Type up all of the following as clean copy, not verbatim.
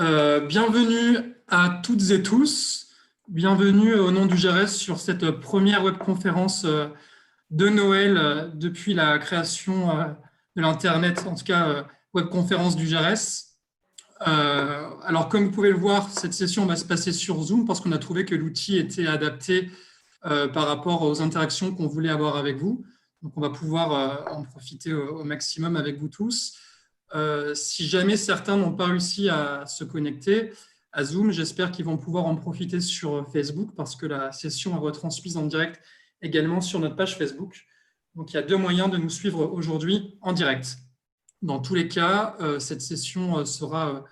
Bienvenue à toutes et tous. Bienvenue au nom du GRS sur cette première webconférence de Noël depuis la création de l'Internet, en tout cas webconférence du GRS. Alors, comme vous pouvez le voir, cette session va se passer sur Zoom parce qu'on a trouvé que l'outil était adapté par rapport aux interactions qu'on voulait avoir avec vous. Donc, on va pouvoir en profiter au maximum avec vous tous. Si jamais certains n'ont pas réussi à se connecter à Zoom, j'espère qu'ils vont pouvoir en profiter sur Facebook parce que la session est retransmise en direct également sur notre page Facebook. Donc, il y a deux moyens de nous suivre aujourd'hui en direct. Dans tous les cas, cette session sera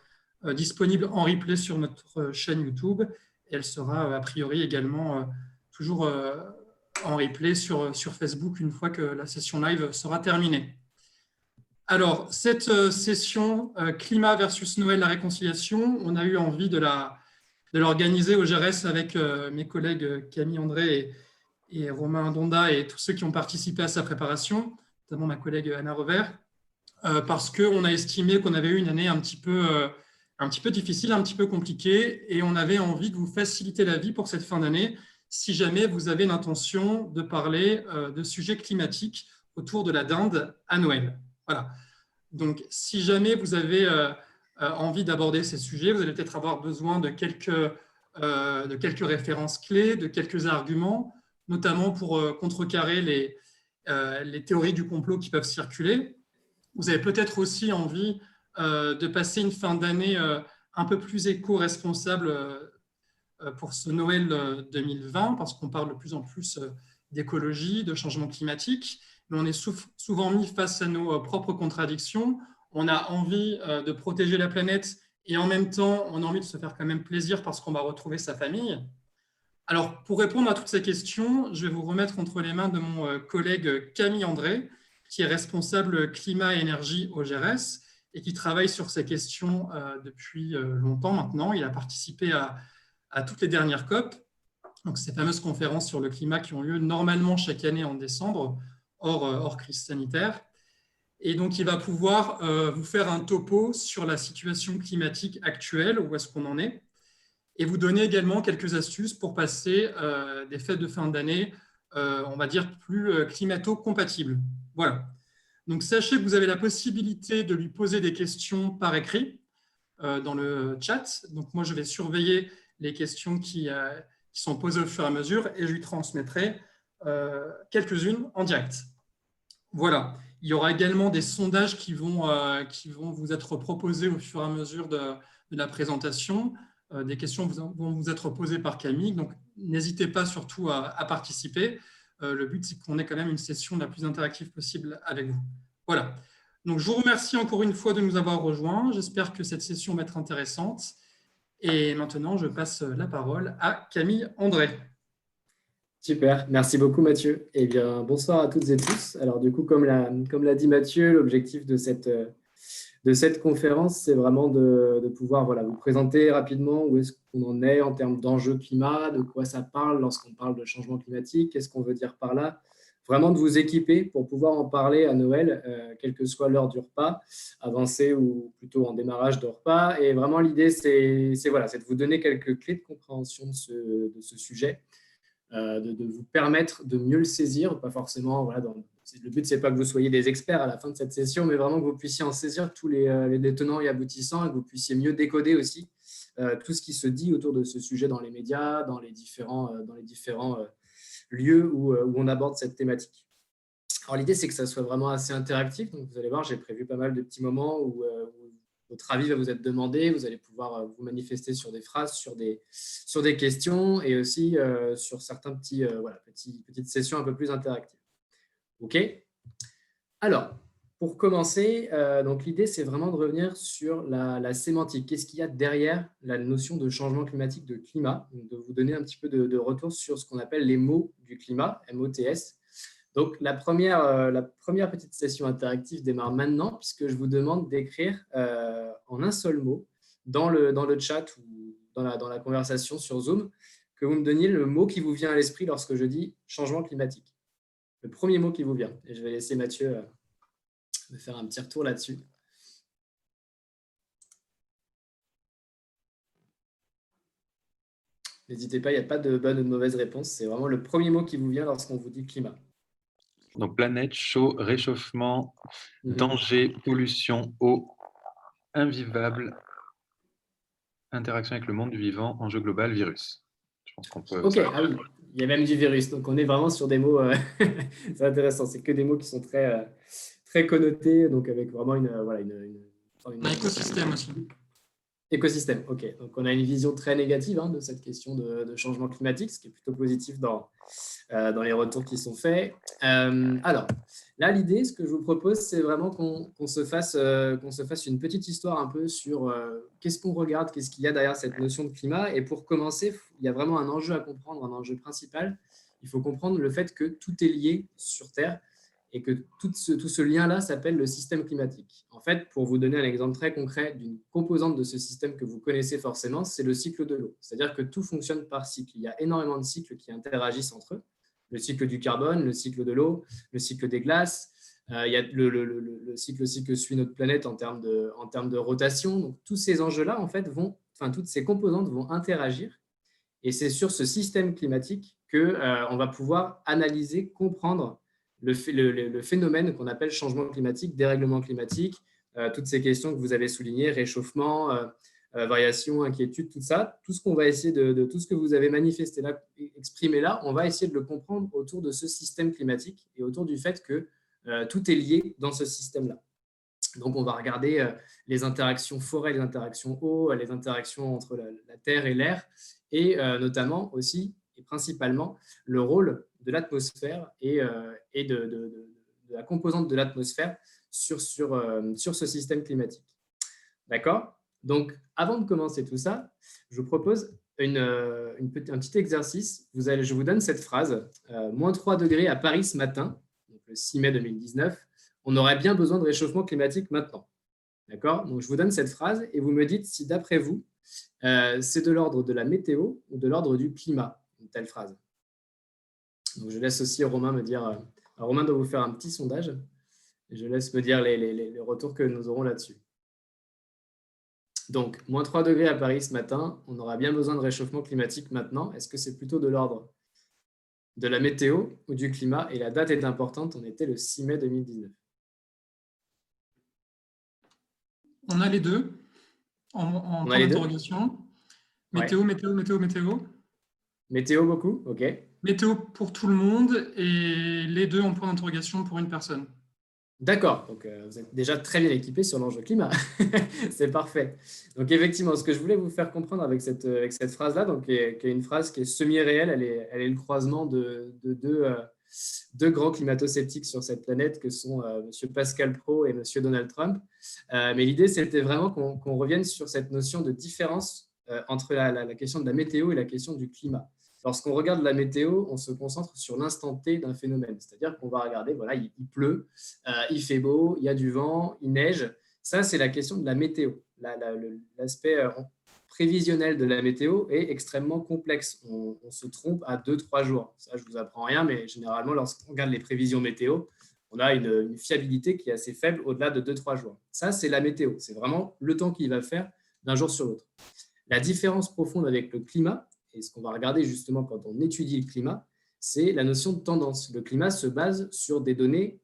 disponible en replay sur notre chaîne YouTube et elle sera a priori également toujours en replay sur Facebook une fois que la session live sera terminée. Alors, cette session climat versus Noël, la réconciliation, on a eu envie de l'organiser au GRS avec mes collègues Camille André et Romain Donda et tous ceux qui ont participé à sa préparation, notamment ma collègue Anna Revers, parce qu'on a estimé qu'on avait eu une année un petit peu difficile, un petit peu compliquée, et on avait envie de vous faciliter la vie pour cette fin d'année si jamais vous avez l'intention de parler de sujets climatiques autour de la dinde à Noël. Voilà. Donc, si jamais vous avez envie d'aborder ces sujets, vous allez peut-être avoir besoin de quelques références clés, de quelques arguments, notamment pour contrecarrer les théories du complot qui peuvent circuler. Vous avez peut-être aussi envie de passer une fin d'année un peu plus éco-responsable pour ce Noël 2020, parce qu'on parle de plus en plus d'écologie, de changement climatique, mais on est souvent mis face à nos propres contradictions. On a envie de protéger la planète et en même temps, on a envie de se faire quand même plaisir parce qu'on va retrouver sa famille. Alors, pour répondre à toutes ces questions, je vais vous remettre entre les mains de mon collègue Camille André, qui est responsable climat et énergie au GRS et qui travaille sur ces questions depuis longtemps maintenant. Il a participé à toutes les dernières COP, donc ces fameuses conférences sur le climat qui ont lieu normalement chaque année en décembre, hors crise sanitaire. Et donc, il va pouvoir vous faire un topo sur la situation climatique actuelle, où est-ce qu'on en est, et vous donner également quelques astuces pour passer des fêtes de fin d'année, on va dire, plus climato-compatibles. Voilà. Donc, sachez que vous avez la possibilité de lui poser des questions par écrit dans le chat. Donc, moi, je vais surveiller les questions qui sont posées au fur et à mesure et je lui transmettrai quelques-unes en direct. Voilà. Il y aura également des sondages qui vont vous être proposés au fur et à mesure de la présentation. Des questions vont vous être posées par Camille. Donc, n'hésitez pas surtout à participer. Le but, c'est qu'on ait quand même une session la plus interactive possible avec vous. Voilà. Donc, je vous remercie encore une fois de nous avoir rejoints. J'espère que cette session va être intéressante. Et maintenant, je passe la parole à Camille André. Super, merci beaucoup Mathieu. Eh bien, bonsoir à toutes et tous. Alors du coup, comme l'a dit Mathieu, l'objectif de cette conférence, c'est vraiment de pouvoir vous présenter rapidement où est-ce qu'on en est en termes d'enjeux climat, de quoi ça parle lorsqu'on parle de changement climatique, qu'est-ce qu'on veut dire par là. Vraiment de vous équiper pour pouvoir en parler à Noël, quelle que soit l'heure du repas, avancé ou plutôt en démarrage de repas. Et vraiment, l'idée, c'est de vous donner quelques clés de compréhension de ce sujet. De vous permettre de mieux le saisir, pas forcément, le but, c'est pas que vous soyez des experts à la fin de cette session, mais vraiment que vous puissiez en saisir tous les tenants et aboutissants et que vous puissiez mieux décoder aussi tout ce qui se dit autour de ce sujet dans les médias, dans les différents lieux où on aborde cette thématique. Alors, l'idée, c'est que ça soit vraiment assez interactif. Donc, vous allez voir, j'ai prévu pas mal de petits moments où votre avis va vous être demandé. Vous allez pouvoir vous manifester sur des phrases, sur des questions et aussi sur certains petites sessions un peu plus interactives. OK ? Alors, pour commencer, donc l'idée, c'est vraiment de revenir sur la sémantique. Qu'est-ce qu'il y a derrière la notion de changement climatique, de climat ? Donc, de vous donner un petit peu de retour sur ce qu'on appelle les mots du climat, MOTS. Donc, la première petite session interactive démarre maintenant, puisque je vous demande d'écrire en un seul mot dans le chat ou dans la conversation sur Zoom, que vous me donniez le mot qui vous vient à l'esprit lorsque je dis changement climatique. Le premier mot qui vous vient. Et je vais laisser Mathieu me faire un petit retour là-dessus. N'hésitez pas, il n'y a pas de bonne ou de mauvaise réponse. C'est vraiment le premier mot qui vous vient lorsqu'on vous dit climat. Donc, planète, chaud, réchauffement, danger, pollution, eau, invivable, interaction avec le monde du vivant, enjeu global, virus. Je pense qu'on peut... Ok, ah oui, il y a même du virus. Donc, on est vraiment sur des mots, c'est intéressant. C'est que des mots qui sont très, très connotés, donc avec vraiment Un écosystème aussi. Écosystème, ok. Donc, on a une vision très négative de cette question de changement climatique, ce qui est plutôt positif dans les retours qui sont faits. Alors, là, l'idée, ce que je vous propose, c'est vraiment qu'on se fasse une petite histoire un peu sur qu'est-ce qu'on regarde, qu'est-ce qu'il y a derrière cette notion de climat. Et pour commencer, il y a vraiment un enjeu à comprendre, un enjeu principal. Il faut comprendre le fait que tout est lié sur Terre et que tout ce lien-là s'appelle le système climatique. En fait, pour vous donner un exemple très concret d'une composante de ce système que vous connaissez forcément, c'est le cycle de l'eau. C'est-à-dire que tout fonctionne par cycle. Il y a énormément de cycles qui interagissent entre eux. Le cycle du carbone, le cycle de l'eau, le cycle des glaces. Il y a le cycle aussi que suit notre planète en termes de rotation. Donc, tous ces enjeux-là, en fait, toutes ces composantes vont interagir. Et c'est sur ce système climatique qu'on va pouvoir analyser, comprendre le phénomène qu'on appelle changement climatique, dérèglement climatique, toutes ces questions que vous avez soulignées, réchauffement, variation, inquiétude, tout ça, tout ce qu'on va essayer tout ce que vous avez manifesté là, exprimé là, on va essayer de le comprendre autour de ce système climatique et autour du fait que tout est lié dans ce système-là. Donc, on va regarder les interactions forêt, les interactions eau, les interactions entre la terre et l'air, et notamment aussi et principalement le rôle de l'atmosphère et de la composante de l'atmosphère sur ce système climatique. D'accord ? Donc, avant de commencer tout ça, je vous propose un petit exercice. Je vous donne cette phrase. Moins 3 degrés à Paris ce matin, donc le 6 mai 2019. On aurait bien besoin de réchauffement climatique maintenant. D'accord ? Donc, je vous donne cette phrase et vous me dites si, d'après vous, c'est de l'ordre de la météo ou de l'ordre du climat, une telle phrase. Donc, je laisse aussi Romain me dire. Romain doit vous faire un petit sondage. Et je laisse me dire les retours que nous aurons là-dessus. Donc, moins 3 degrés à Paris ce matin, on aura bien besoin de réchauffement climatique maintenant. Est-ce que c'est plutôt de l'ordre de la météo ou du climat? Et la date est importante, on était le 6 mai 2019. On a les deux en point d'interrogation. Météo, météo, météo, météo. Météo beaucoup, ok. Météo pour tout le monde et les deux en point d'interrogation pour une personne. D'accord, donc vous êtes déjà très bien équipé sur l'enjeu climat. C'est parfait. Donc effectivement, ce que je voulais vous faire comprendre avec cette phrase-là, donc, qui est une phrase qui est semi-réelle, elle est le croisement de deux grands climato-sceptiques sur cette planète que sont M. Pascal Praud et M. Donald Trump. Mais l'idée, c'était vraiment qu'on revienne sur cette notion de différence entre la question de la météo et la question du climat. Lorsqu'on regarde la météo, on se concentre sur l'instant T d'un phénomène. C'est-à-dire qu'on va regarder, voilà, il pleut, il fait beau, il y a du vent, il neige. Ça, c'est la question de la météo. L'aspect prévisionnel de la météo est extrêmement complexe. On se trompe à 2-3 jours. Ça, je ne vous apprends rien, mais généralement, lorsqu'on regarde les prévisions météo, on a une fiabilité qui est assez faible au-delà de 2-3 jours. Ça, c'est la météo. C'est vraiment le temps qu'il va faire d'un jour sur l'autre. La différence profonde avec le climat, et ce qu'on va regarder justement quand on étudie le climat, c'est la notion de tendance. Le climat se base sur des données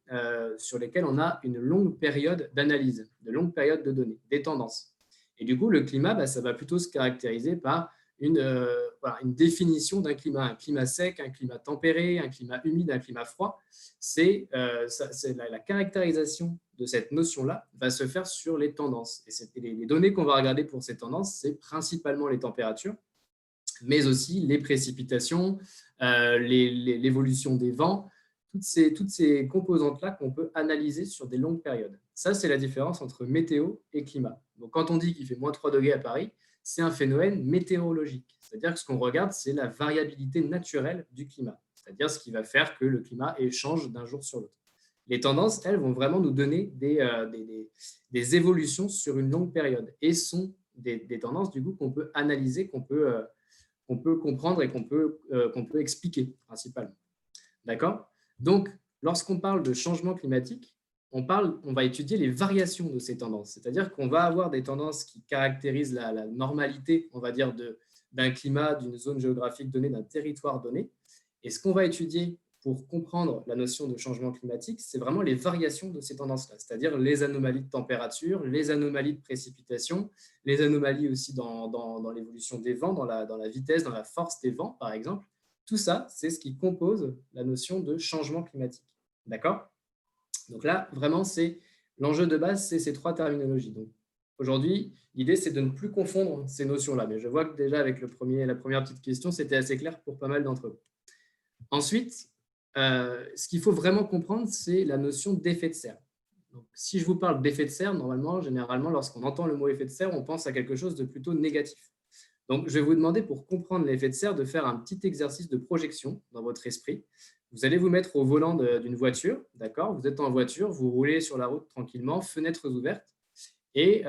sur lesquelles on a une longue période d'analyse, de longues périodes de données, des tendances. Et du coup, le climat, ça va plutôt se caractériser par une définition d'un climat. Un climat sec, un climat tempéré, un climat humide, un climat froid. C'est la caractérisation de cette notion-là va se faire sur les tendances. Et les données qu'on va regarder pour ces tendances, c'est principalement les températures, mais aussi les précipitations, l'évolution des vents, toutes ces composantes-là qu'on peut analyser sur des longues périodes. Ça, c'est la différence entre météo et climat. Donc, quand on dit qu'il fait moins 3 degrés à Paris, c'est un phénomène météorologique. C'est-à-dire que ce qu'on regarde, c'est la variabilité naturelle du climat, c'est-à-dire ce qui va faire que le climat change d'un jour sur l'autre. Les tendances, elles, vont vraiment nous donner des évolutions sur une longue période et sont des tendances, du coup, qu'on peut analyser, qu'on peut comprendre et qu'on peut expliquer principalement. D'accord ? Donc, lorsqu'on parle de changement climatique, on va étudier les variations de ces tendances. C'est-à-dire qu'on va avoir des tendances qui caractérisent la normalité, on va dire, de d'un climat, d'une zone géographique donnée, d'un territoire donné. Et ce qu'on va étudier pour comprendre la notion de changement climatique, c'est vraiment les variations de ces tendances-là, c'est-à-dire les anomalies de température, les anomalies de précipitation, les anomalies aussi dans l'évolution des vents, dans la vitesse, dans la force des vents, par exemple. Tout ça, c'est ce qui compose la notion de changement climatique. D'accord? Donc là, vraiment, l'enjeu de base, c'est ces trois terminologies. Donc, aujourd'hui, l'idée, c'est de ne plus confondre ces notions-là. Mais je vois que déjà, avec la première petite question, c'était assez clair pour pas mal d'entre vous. Ensuite, ce qu'il faut vraiment comprendre, c'est la notion d'effet de serre. Donc, si je vous parle d'effet de serre, normalement, généralement, lorsqu'on entend le mot effet de serre, on pense à quelque chose de plutôt négatif. Donc, je vais vous demander, pour comprendre l'effet de serre, de faire un petit exercice de projection dans votre esprit. Vous allez vous mettre au volant d'une voiture, d'accord? Vous êtes en voiture, vous roulez sur la route tranquillement, fenêtres ouvertes, et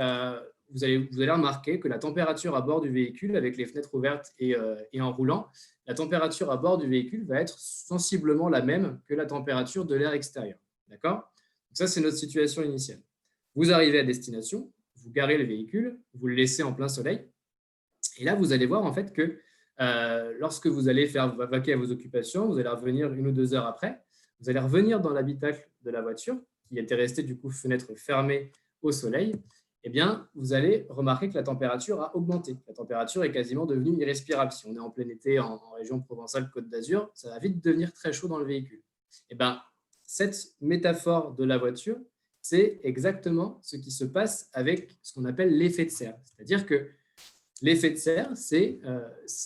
vous allez remarquer que la température à bord du véhicule, avec les fenêtres ouvertes et en roulant, la température à bord du véhicule va être sensiblement la même que la température de l'air extérieur. D'accord? Donc ça, c'est notre situation initiale. Vous arrivez à destination, vous garez le véhicule, vous le laissez en plein soleil, et là, vous allez voir en fait que lorsque vous allez faire vaquer à vos occupations, vous allez revenir 1 ou 2 heures après, vous allez revenir dans l'habitacle de la voiture, qui était restée du coup fenêtre fermée au soleil. Eh bien, vous allez remarquer que la température a augmenté. La température est quasiment devenue irrespirable. Si on est en plein été en région provençale Côte d'Azur, ça va vite devenir très chaud dans le véhicule. Eh bien, cette métaphore de la voiture, c'est exactement ce qui se passe avec ce qu'on appelle l'effet de serre. C'est-à-dire que l'effet de serre, c'est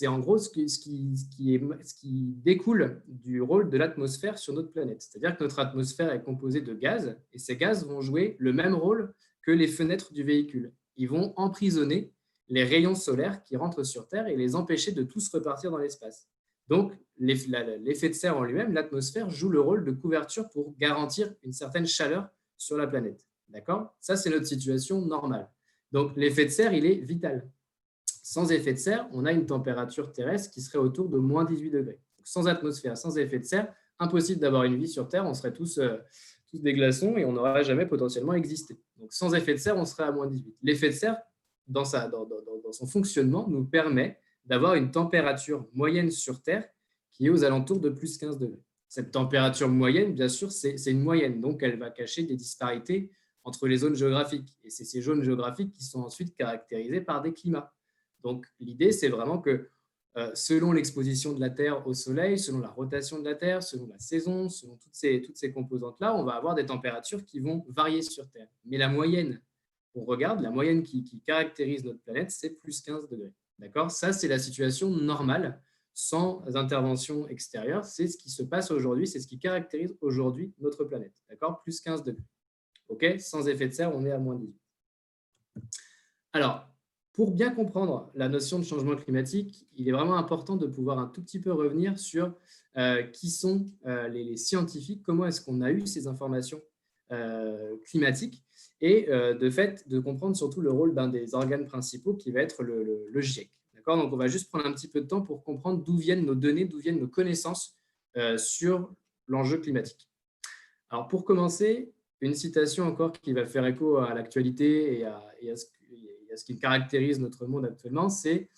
en gros ce qui découle du rôle de l'atmosphère sur notre planète. C'est-à-dire que notre atmosphère est composée de gaz, et ces gaz vont jouer le même rôle que les fenêtres du véhicule. Ils vont emprisonner les rayons solaires qui rentrent sur Terre et les empêcher de tous repartir dans l'espace. Donc, l'effet de serre en lui-même, l'atmosphère, joue le rôle de couverture pour garantir une certaine chaleur sur la planète. D'accord? Ça, c'est notre situation normale. Donc, l'effet de serre, il est vital. Sans effet de serre, on a une température terrestre qui serait autour de moins 18 degrés. Donc, sans atmosphère, sans effet de serre, impossible d'avoir une vie sur Terre, on serait tous des glaçons et on n'aurait jamais potentiellement existé. Donc, sans effet de serre, on serait à moins 18. L'effet de serre, dans son fonctionnement, nous permet d'avoir une température moyenne sur Terre qui est aux alentours de plus 15 degrés. Cette température moyenne, bien sûr, c'est une moyenne, donc elle va cacher des disparités entre les zones géographiques. Et c'est ces zones géographiques qui sont ensuite caractérisées par des climats. Donc, l'idée, c'est vraiment que selon l'exposition de la Terre au Soleil, selon la rotation de la Terre, selon la saison, selon toutes ces composantes-là, on va avoir des températures qui vont varier sur Terre. Mais la moyenne, on regarde, la moyenne qui caractérise notre planète, c'est plus 15 degrés. D'accord? Ça, c'est la situation normale, sans intervention extérieure. C'est ce qui se passe aujourd'hui, c'est ce qui caractérise aujourd'hui notre planète. D'accord? Plus 15 degrés. OK? Sans effet de serre, on est à moins 18. Alors, pour bien comprendre la notion de changement climatique, il est vraiment important de pouvoir un tout petit peu revenir sur qui sont les scientifiques, comment est-ce qu'on a eu ces informations climatiques et de fait de comprendre surtout le rôle d'un des organes principaux qui va être le GIEC. D'accord ? Donc, on va juste prendre un petit peu de temps pour comprendre d'où viennent nos données, d'où viennent nos connaissances sur l'enjeu climatique. Alors, pour commencer, une citation encore qui va faire écho à l'actualité et à ce qui caractérise notre monde actuellement, c'est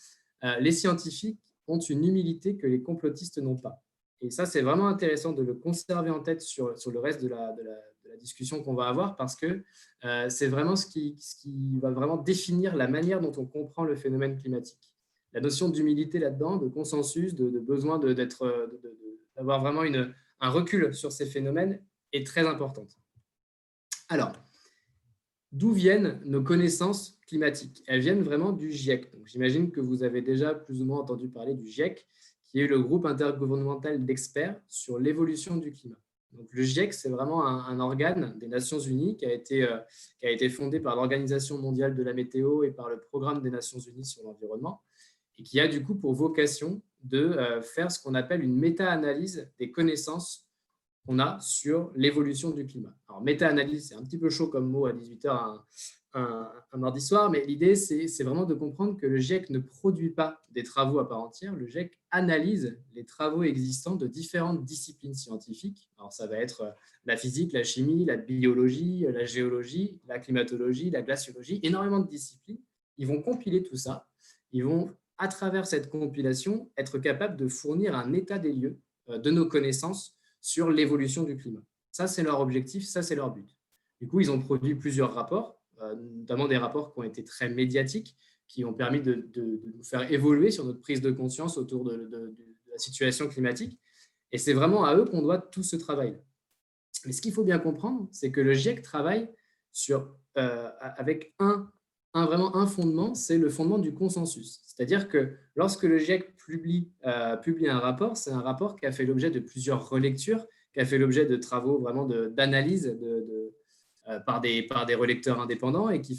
les scientifiques ont une humilité que les complotistes n'ont pas. Et ça, c'est vraiment intéressant de le conserver en tête sur le reste de la discussion qu'on va avoir, parce que c'est vraiment ce qui va vraiment définir la manière dont on comprend le phénomène climatique. La notion d'humilité là-dedans, de consensus, de besoin d'avoir vraiment un recul sur ces phénomènes est très importante. Alors, d'où viennent nos connaissances climatiques? Elles viennent vraiment du GIEC. Donc, j'imagine que vous avez déjà plus ou moins entendu parler du GIEC, qui est le groupe intergouvernemental d'experts sur l'évolution du climat. Donc, le GIEC, c'est vraiment un organe des Nations Unies qui a été fondé par l'Organisation mondiale de la météo et par le Programme des Nations Unies sur l'environnement, et qui a du coup pour vocation de faire ce qu'on appelle une méta-analyse des connaissances qu'on a sur l'évolution du climat. Alors, méta-analyse, c'est un petit peu chaud comme mot à 18h un mardi soir, mais l'idée, c'est vraiment de comprendre que le GIEC ne produit pas des travaux à part entière. Le GIEC analyse les travaux existants de différentes disciplines scientifiques. Alors, ça va être la physique, la chimie, la biologie, la géologie, la climatologie, la glaciologie, énormément de disciplines. Ils vont compiler tout ça. Ils vont à travers cette compilation, être capable de fournir un état des lieux de nos connaissances sur l'évolution du climat. Ça, c'est leur objectif, ça, c'est leur but. Du coup, ils ont produit plusieurs rapports, notamment des rapports qui ont été très médiatiques, qui ont permis de nous faire évoluer sur notre prise de conscience autour de la situation climatique. Et c'est vraiment à eux qu'on doit tout ce travail. Mais ce qu'il faut bien comprendre, c'est que le GIEC travaille avec vraiment un fondement, c'est le fondement du consensus. C'est-à-dire que lorsque le GIEC publie un rapport, c'est un rapport qui a fait l'objet de plusieurs relectures, qui a fait l'objet de travaux vraiment d'analyse par des relecteurs indépendants et qui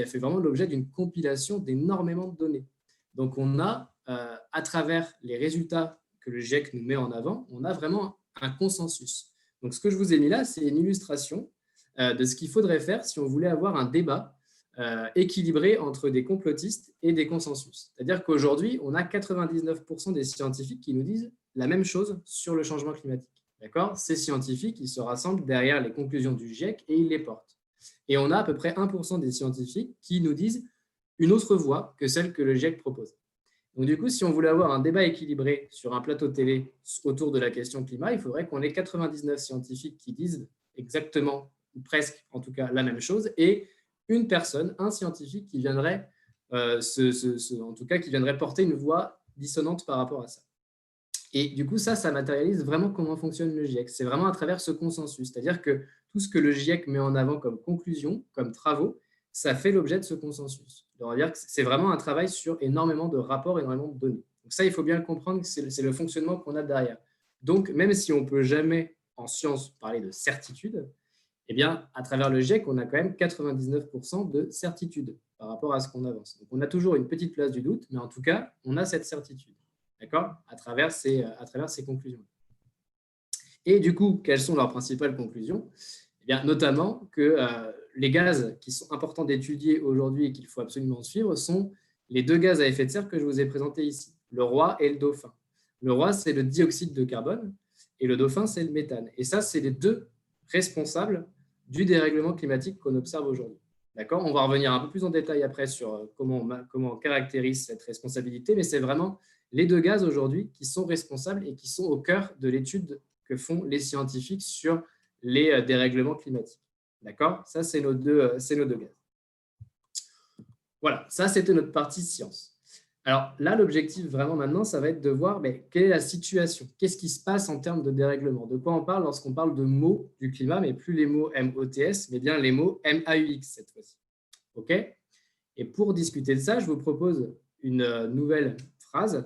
a fait vraiment l'objet d'une compilation d'énormément de données. Donc, on a, à travers les résultats que le GIEC nous met en avant, on a vraiment un consensus. Donc, ce que je vous ai mis là, c'est une illustration de ce qu'il faudrait faire si on voulait avoir un débat équilibré entre des complotistes et des consensus. C'est-à-dire qu'aujourd'hui, on a 99% des scientifiques qui nous disent la même chose sur le changement climatique. D'accord ? Ces scientifiques, ils se rassemblent derrière les conclusions du GIEC et ils les portent. Et on a à peu près 1% des scientifiques qui nous disent une autre voie que celle que le GIEC propose. Donc, du coup, si on voulait avoir un débat équilibré sur un plateau télé autour de la question climat, il faudrait qu'on ait 99 scientifiques qui disent exactement, ou presque en tout cas, la même chose, et une personne, un scientifique qui viendrait, en tout cas, qui viendrait porter une voix dissonante par rapport à ça. Et du coup, ça matérialise vraiment comment fonctionne le GIEC. C'est vraiment à travers ce consensus. C'est-à-dire que tout ce que le GIEC met en avant comme conclusion, comme travaux, ça fait l'objet de ce consensus. C'est-à-dire que c'est vraiment un travail sur énormément de rapports, énormément de données. Donc ça, il faut bien le comprendre, c'est le fonctionnement qu'on a derrière. Donc, même si on ne peut jamais, en science, parler de certitude, eh bien, à travers le GIEC, on a quand même 99% de certitude par rapport à ce qu'on avance. Donc, on a toujours une petite place du doute, mais en tout cas, on a cette certitude, d'accord, à travers ces conclusions. Et du coup, quelles sont leurs principales conclusions ? Eh bien, notamment que les gaz qui sont importants d'étudier aujourd'hui et qu'il faut absolument suivre sont les deux gaz à effet de serre que je vous ai présentés ici, le roi et le dauphin. Le roi, c'est le dioxyde de carbone et le dauphin, c'est le méthane. Et ça, c'est les deux responsables du dérèglement climatique qu'on observe aujourd'hui. D'accord ? On va revenir un peu plus en détail après sur comment on caractérise cette responsabilité, mais c'est vraiment les deux gaz aujourd'hui qui sont responsables et qui sont au cœur de l'étude que font les scientifiques sur les dérèglements climatiques. D'accord ? Ça, c'est nos deux gaz. Voilà, ça, c'était notre partie science. Alors là, l'objectif vraiment maintenant, ça va être de voir quelle est la situation, qu'est-ce qui se passe en termes de dérèglement, de quoi on parle lorsqu'on parle de mots du climat, mais plus les mots MOTS, mais bien les mots MAUX cette fois-ci. OK ? Et pour discuter de ça, je vous propose une nouvelle phrase.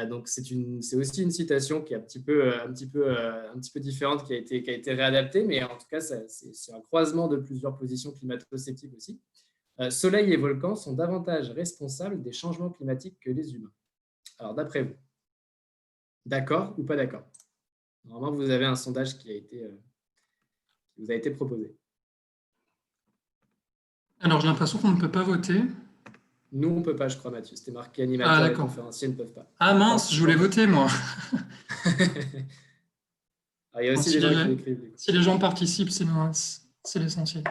Donc c'est aussi une citation qui est un petit peu différente, qui a été réadaptée, mais en tout cas, c'est un croisement de plusieurs positions climato-sceptiques aussi. Soleil et volcans sont davantage responsables des changements climatiques que les humains. Alors, d'après vous, d'accord ou pas d'accord ? Normalement, vous avez un sondage qui vous a été proposé. Alors, j'ai l'impression qu'on ne peut pas voter. Nous, on ne peut pas, je crois, Mathieu. C'était marqué animateurs et conférenciers ne peuvent pas. Ah mince, je voulais voter, moi. Alors, il y a aussi des gens qui écrivent. Si les gens participent, c'est l'essentiel.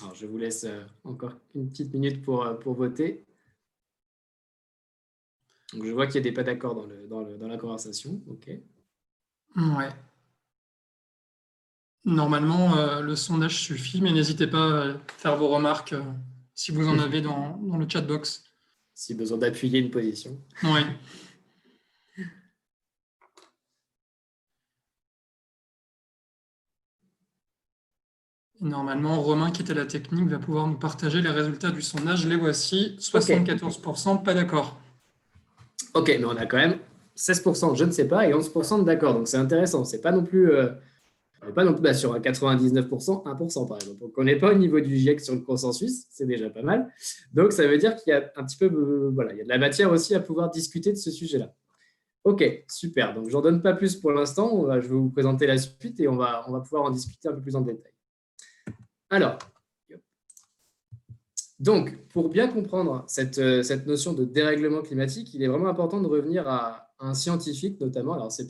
Alors, je vous laisse encore une petite minute pour voter. Donc, je vois qu'il y a des pas d'accord dans la conversation. OK. Ouais. Normalement, le sondage suffit, mais n'hésitez pas à faire vos remarques si vous en avez dans le chat box. Si besoin d'appuyer une position. Oui. Normalement, Romain, qui était la technique, va pouvoir nous partager les résultats du sondage. Les voici, 74% pas d'accord. OK, mais on a quand même 16% je ne sais pas et 11% de d'accord. Donc, c'est intéressant. C'est pas non plus, sur un 99%, 1% par exemple. Donc, on n'est pas au niveau du GIEC sur le consensus. C'est déjà pas mal. Donc, ça veut dire qu'il y a un petit peu, il y a de la matière aussi à pouvoir discuter de ce sujet-là. OK, super. Donc, je n'en donne pas plus pour l'instant. Je vais vous présenter la suite et on va pouvoir en discuter un peu plus en détail. Alors, Donc, pour bien comprendre cette notion de dérèglement climatique, il est vraiment important de revenir à un scientifique notamment. Alors, ce n'est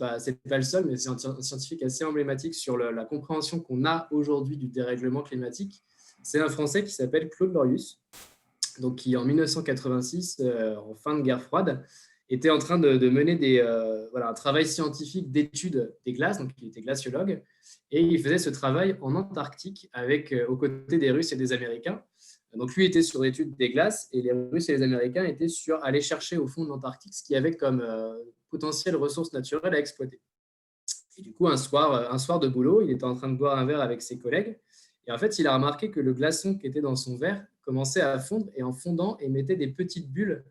pas le seul, mais c'est un scientifique assez emblématique sur la compréhension qu'on a aujourd'hui du dérèglement climatique. C'est un Français qui s'appelle Claude Lorius, donc qui en 1986, en fin de guerre froide, était en train de mener un travail scientifique d'étude des glaces, donc il était glaciologue, et il faisait ce travail en Antarctique aux côtés des Russes et des Américains. Donc lui était sur l'étude des glaces et les Russes et les Américains étaient sur aller chercher au fond de l'Antarctique ce qu'il y avait comme potentielles ressources naturelles à exploiter. Et du coup, un soir de boulot, il était en train de boire un verre avec ses collègues et en fait, il a remarqué que le glaçon qui était dans son verre commençait à fondre et en fondant, émettait des petites bulles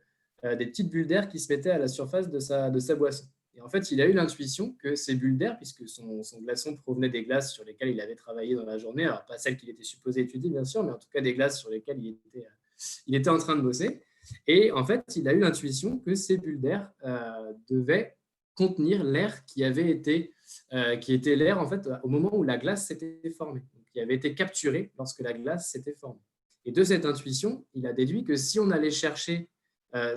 d'air qui se mettaient à la surface de sa boisson. Et en fait, il a eu l'intuition que ces bulles d'air, puisque son glaçon provenait des glaces sur lesquelles il avait travaillé dans la journée, alors pas celles qu'il était supposé étudier, bien sûr, mais en tout cas des glaces sur lesquelles il était en train de bosser. Et en fait, il a eu l'intuition que ces bulles d'air devaient contenir l'air qui était l'air en fait au moment où la glace s'était formée, donc, qui avait été capturé lorsque la glace s'était formée. Et de cette intuition, il a déduit que si on allait chercher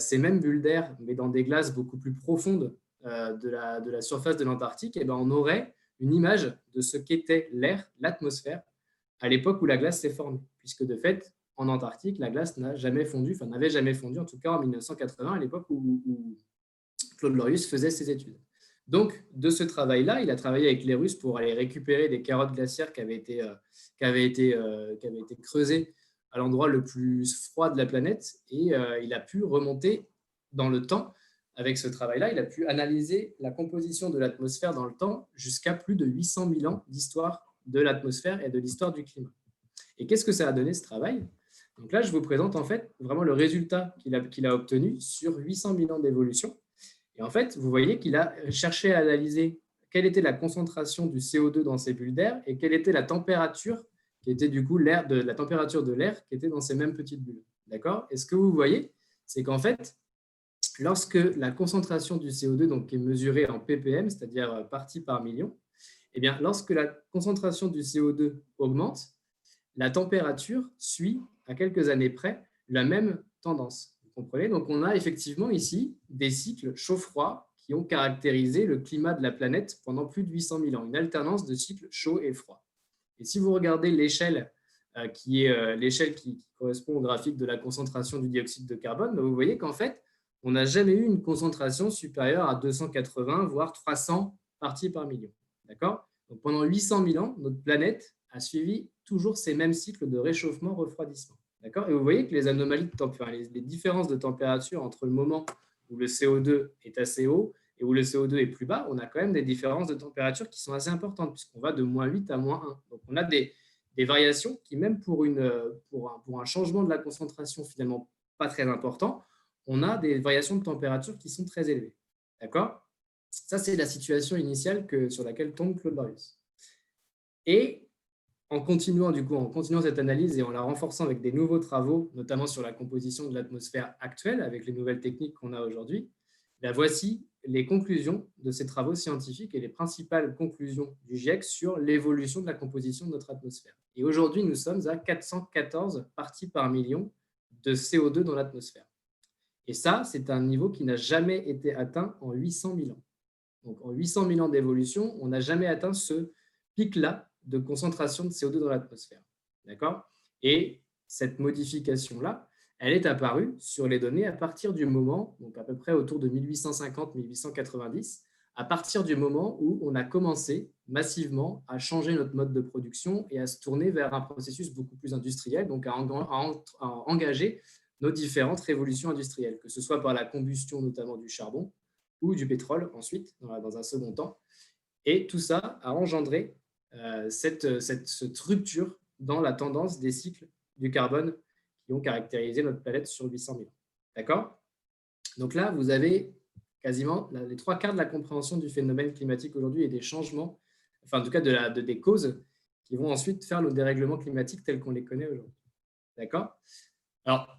ces mêmes bulles d'air, mais dans des glaces beaucoup plus profondes de la surface de l'Antarctique, et ben on aurait une image de ce qu'était l'air, l'atmosphère, à l'époque où la glace s'est formée. Puisque de fait, en Antarctique, la glace n'avait jamais fondu, en tout cas en 1980, à l'époque où Claude Lorius faisait ses études. Donc, de ce travail-là, il a travaillé avec les Russes pour aller récupérer des carottes glaciaires qui avaient été creusées à l'endroit le plus froid de la planète et il a pu remonter dans le temps. Avec ce travail-là, il a pu analyser la composition de l'atmosphère dans le temps jusqu'à plus de 800 000 ans d'histoire de l'atmosphère et de l'histoire du climat. Et qu'est-ce que ça a donné, ce travail? Donc là, je vous présente en fait vraiment le résultat qu'il a obtenu sur 800 000 ans d'évolution. Et en fait, vous voyez qu'il a cherché à analyser quelle était la concentration du CO2 dans ces bulles d'air et quelle était la température qui était du coup la température de l'air qui était dans ces mêmes petites bulles. D'accord? Et ce que vous voyez, c'est qu'en fait, lorsque la concentration du CO2 donc, est mesurée en ppm, c'est-à-dire partie par million, eh bien, lorsque la concentration du CO2 augmente, la température suit, à quelques années près, la même tendance. Vous comprenez? Donc, on a effectivement ici des cycles chaud-froid qui ont caractérisé le climat de la planète pendant plus de 800 000 ans, une alternance de cycles chaud et froid. Et si vous regardez l'échelle qui est l'échelle qui correspond au graphique de la concentration du dioxyde de carbone, vous voyez qu'en fait, on n'a jamais eu une concentration supérieure à 280, voire 300 parties par million. D'accord? Donc, pendant 800 000 ans, notre planète a suivi toujours ces mêmes cycles de réchauffement-refroidissement. D'accord? Et vous voyez que les anomalies de température, les différences de température entre le moment où le CO2 est assez haut et où le CO2 est plus bas, on a quand même des différences de température qui sont assez importantes, puisqu'on va de moins 8 à moins 1. Donc, on a des variations qui, même pour un changement de la concentration finalement pas très important, on a des variations de température qui sont très élevées. D'accord? Ça, c'est la situation initiale sur laquelle tombe Claude Lorius. Et en continuant cette analyse et en la renforçant avec des nouveaux travaux, notamment sur la composition de l'atmosphère actuelle, avec les nouvelles techniques qu'on a aujourd'hui, voici les conclusions de ces travaux scientifiques et les principales conclusions du GIEC sur l'évolution de la composition de notre atmosphère. Et aujourd'hui, nous sommes à 414 parties par million de CO2 dans l'atmosphère. Et ça, c'est un niveau qui n'a jamais été atteint en 800 000 ans. Donc, en 800 000 ans d'évolution, on n'a jamais atteint ce pic-là de concentration de CO2 dans l'atmosphère. D'accord? Et cette modification-là, elle est apparue sur les données à partir du moment, donc à peu près autour de 1850-1890, à partir du moment où on a commencé massivement à changer notre mode de production et à se tourner vers un processus beaucoup plus industriel, donc à engager nos différentes révolutions industrielles, que ce soit par la combustion notamment du charbon ou du pétrole ensuite, dans un second temps. Et tout ça a engendré cette rupture dans la tendance des cycles du carbone qui ont caractérisé notre planète sur 800 000 ans. D'accord? Donc là, vous avez quasiment les 3/4 de la compréhension du phénomène climatique aujourd'hui et des changements, enfin en tout cas des causes qui vont ensuite faire le dérèglement climatique tel qu'on les connaît aujourd'hui. D'accord? Alors,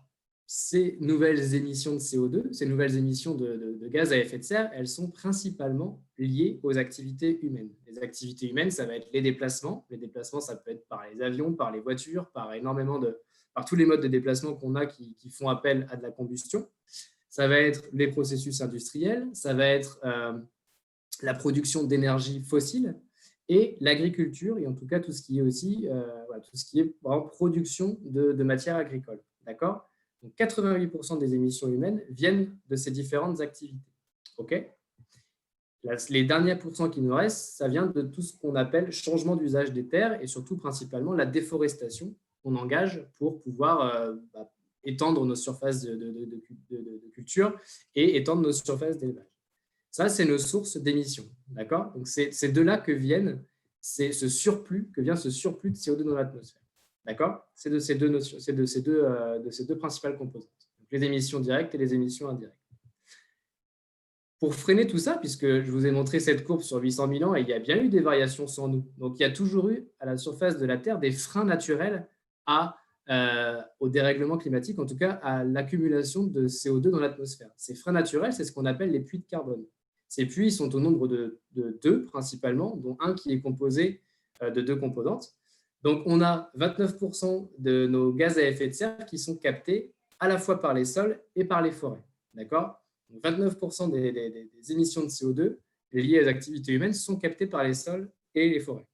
ces nouvelles émissions de CO2, ces nouvelles émissions de gaz à effet de serre, elles sont principalement liées aux activités humaines. Les activités humaines, ça va être les déplacements. Les déplacements, ça peut être par les avions, par les voitures, par tous les modes de déplacement qu'on a qui font appel à de la combustion. Ça va être les processus industriels, ça va être la production d'énergie fossile et l'agriculture, et en tout cas tout ce qui est aussi tout ce qui est vraiment production de matières agricoles. D'accord ? Donc 88% des émissions humaines viennent de ces différentes activités. OK ? Les derniers pourcents qui nous restent, ça vient de tout ce qu'on appelle changement d'usage des terres et surtout principalement la déforestation qu'on engage pour pouvoir étendre nos surfaces de culture et étendre nos surfaces d'élevage. Ça, c'est nos sources d'émissions. D'accord ? Donc, c'est de là que vient ce surplus de CO2 dans l'atmosphère. D'accord ? C'est de ces deux principales composantes. Donc, les émissions directes et les émissions indirectes. Pour freiner tout ça, puisque je vous ai montré cette courbe sur 800 000 ans et il y a bien eu des variations sans nous. Donc, il y a toujours eu à la surface de la Terre des freins naturels au dérèglement climatique, en tout cas à l'accumulation de CO2 dans l'atmosphère. Ces freins naturels, c'est ce qu'on appelle les puits de carbone. Ces puits sont au nombre de deux principalement, dont un qui est composé de deux composantes. Donc, on a 29% de nos gaz à effet de serre qui sont captés à la fois par les sols et par les forêts. D'accord ? Donc 29% des émissions de CO2 liées aux activités humaines sont captées par les sols et les forêts.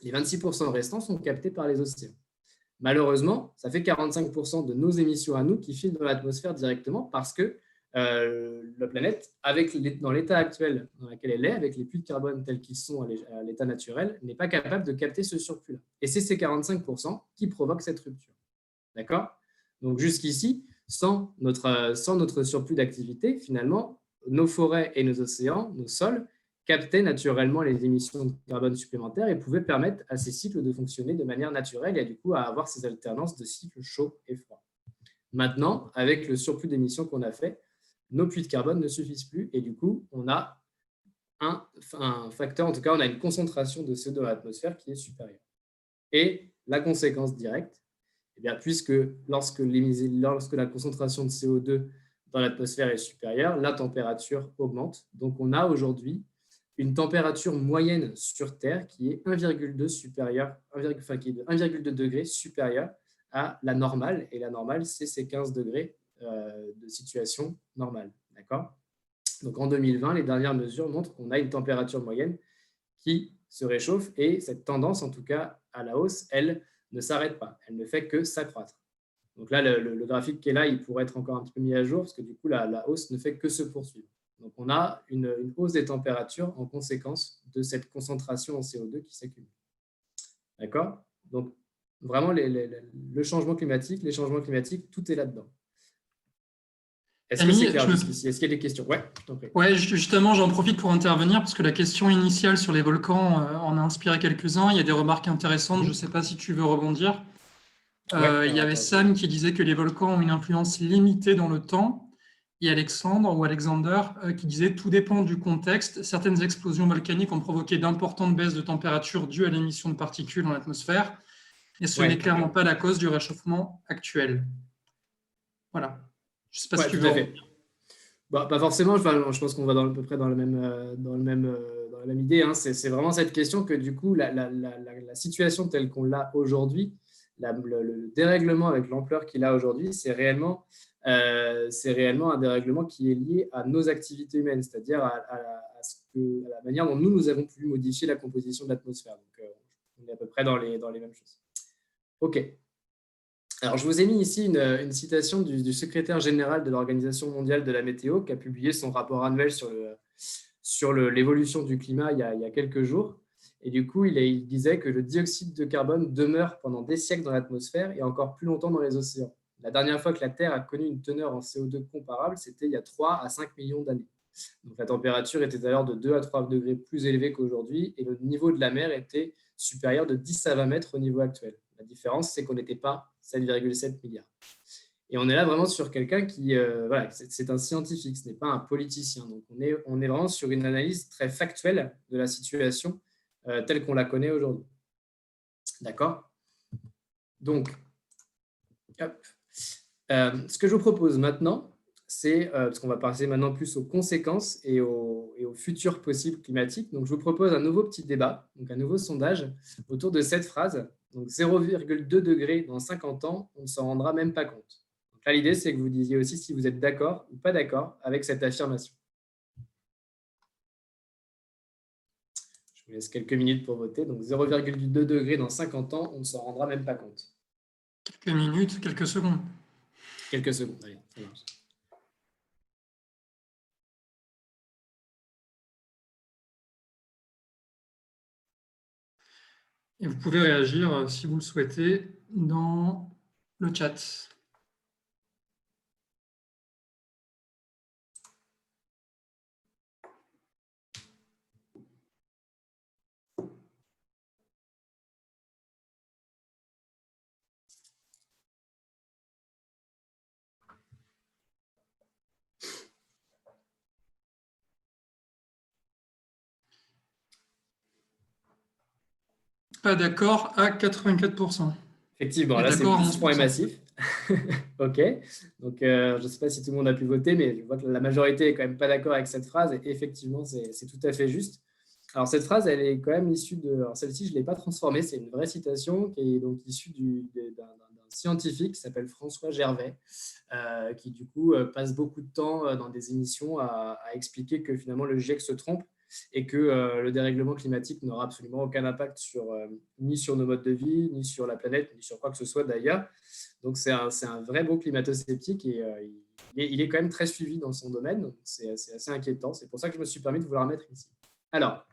Les 26% restants sont captés par les océans. Malheureusement, ça fait 45% de nos émissions à nous qui filent dans l'atmosphère directement parce que la planète, dans l'état actuel dans lequel elle est, avec les puits de carbone tels qu'ils sont à l'état naturel, n'est pas capable de capter ce surplus-là. Et c'est ces 45% qui provoquent cette rupture. D'accord ? Donc jusqu'ici, sans notre surplus d'activité, finalement, nos forêts et nos océans, nos sols, captaient naturellement les émissions de carbone supplémentaires et pouvaient permettre à ces cycles de fonctionner de manière naturelle et du coup à avoir ces alternances de cycles chauds et froids. Maintenant, avec le surplus d'émissions qu'on a fait, nos puits de carbone ne suffisent plus et du coup, on a un facteur, en tout cas, on a une concentration de CO2 dans l'atmosphère qui est supérieure. Et la conséquence directe, eh bien, puisque lorsque la concentration de CO2 dans l'atmosphère est supérieure, la température augmente. Donc, on a aujourd'hui une température moyenne sur Terre qui est 1,2 degrés supérieure à la normale. Et la normale, c'est ces 15 degrés de situation normale. D'accord ? Donc, en 2020, les dernières mesures montrent qu'on a une température moyenne qui se réchauffe et cette tendance, en tout cas à la hausse, elle ne s'arrête pas, elle ne fait que s'accroître. Donc là, le graphique qui est là, il pourrait être encore un petit peu mis à jour parce que du coup, la hausse ne fait que se poursuivre. Donc on a une hausse des températures en conséquence de cette concentration en CO2 qui s'accumule. D'accord ? Donc vraiment, le changement climatique, les changements climatiques, tout est là-dedans. Est-ce que c'est clair jusqu'ici ? Est-ce qu'il y a des questions ? Ouais, je t'en prie. Ouais, justement, j'en profite pour intervenir parce que la question initiale sur les volcans en a inspiré quelques-uns. Il y a des remarques intéressantes. Je ne sais pas si tu veux rebondir. Il y avait Sam qui disait que les volcans ont une influence limitée dans le temps. Et Alexander qui disait « Tout dépend du contexte. Certaines explosions volcaniques ont provoqué d'importantes baisses de température dues à l'émission de particules dans l'atmosphère. Et ce n'est clairement pas la cause du réchauffement actuel. » Voilà. Je ne sais pas si tu veux. Tout à fait. Pas forcément, je pense qu'on va à peu près dans la même idée. Hein. C'est vraiment cette question que du coup, la situation telle qu'on l'a aujourd'hui, le dérèglement avec l'ampleur qu'il a aujourd'hui, c'est réellement un dérèglement qui est lié à nos activités humaines, c'est-à-dire à la manière dont nous avons pu modifier la composition de l'atmosphère. Donc, on est à peu près dans les mêmes choses. OK. Alors, je vous ai mis ici une citation du secrétaire général de l'Organisation mondiale de la météo qui a publié son rapport annuel sur l'évolution du climat il y a quelques jours. Et du coup, il disait que le dioxyde de carbone demeure pendant des siècles dans l'atmosphère et encore plus longtemps dans les océans. La dernière fois que la Terre a connu une teneur en CO2 comparable, c'était il y a 3 à 5 millions d'années. Donc, la température était alors de 2 à 3 degrés plus élevée qu'aujourd'hui et le niveau de la mer était supérieur de 10 à 20 mètres au niveau actuel. La différence, c'est qu'on n'était pas 7,7 milliards. Et on est là vraiment sur quelqu'un qui, c'est un scientifique, ce n'est pas un politicien. Donc, on est vraiment sur une analyse très factuelle de la situation telle qu'on la connaît aujourd'hui. D'accord ? Donc, hop. Ce que je vous propose maintenant, c'est, parce qu'on va passer maintenant plus aux conséquences et aux futurs possibles climatiques, donc je vous propose un nouveau petit débat, donc un nouveau sondage autour de cette phrase. Donc 0,2 degrés dans 50 ans, on ne s'en rendra même pas compte. Donc là, l'idée, c'est que vous disiez aussi si vous êtes d'accord ou pas d'accord avec cette affirmation. Je vous laisse quelques minutes pour voter. Donc 0,2 degrés dans 50 ans, on ne s'en rendra même pas compte. Quelques minutes, quelques secondes. Quelques secondes, allez, ça marche. Et vous pouvez réagir, si vous le souhaitez, dans le chat. Pas d'accord à 84%. Effectivement, Et là, c'est d'accord à plus point 11%. massif. OK. Donc, je ne sais pas si tout le monde a pu voter, mais je vois que la majorité est quand même pas d'accord avec cette phrase. Et effectivement, c'est tout à fait juste. Alors, cette phrase, elle est quand même issue de… Alors, celle-ci, je ne l'ai pas transformée. C'est une vraie citation qui est donc issue d'un scientifique qui s'appelle François Gervais, qui, du coup, passe beaucoup de temps dans des émissions à expliquer que finalement, le GIEC se trompe et que le dérèglement climatique n'aura absolument aucun impact ni sur nos modes de vie, ni sur la planète, ni sur quoi que ce soit d'ailleurs. Donc, c'est un vrai beau climato-sceptique et il est quand même très suivi dans son domaine. Donc, c'est assez inquiétant. C'est pour ça que je me suis permis de vous la remettre ici. Alors,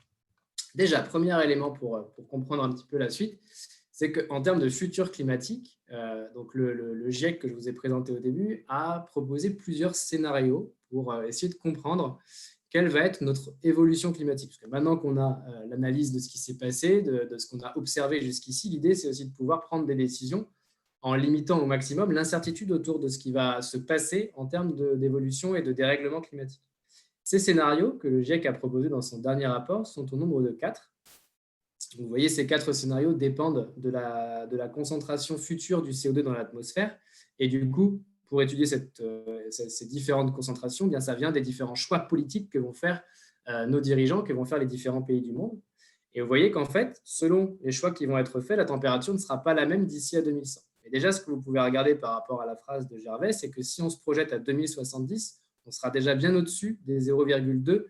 déjà, premier élément pour comprendre un petit peu la suite, c'est qu'en termes de futur climatique, donc le GIEC que je vous ai présenté au début a proposé plusieurs scénarios pour essayer de comprendre quelle va être notre évolution climatique. Parce que maintenant qu'on a l'analyse de ce qui s'est passé, de ce qu'on a observé jusqu'ici, l'idée, c'est aussi de pouvoir prendre des décisions en limitant au maximum l'incertitude autour de ce qui va se passer en termes d'évolution et de dérèglement climatique. Ces scénarios que le GIEC a proposés dans son dernier rapport sont au nombre de 4. Vous voyez, ces 4 scénarios dépendent de la concentration future du CO2 dans l'atmosphère. Et du coup, pour étudier ces différentes concentrations, bien, ça vient des différents choix politiques que vont faire nos dirigeants, que vont faire les différents pays du monde. Et vous voyez qu'en fait, selon les choix qui vont être faits, la température ne sera pas la même d'ici à 2100. Et déjà, ce que vous pouvez regarder par rapport à la phrase de Gervais, c'est que si on se projette à 2070, on sera déjà bien au-dessus des 0,2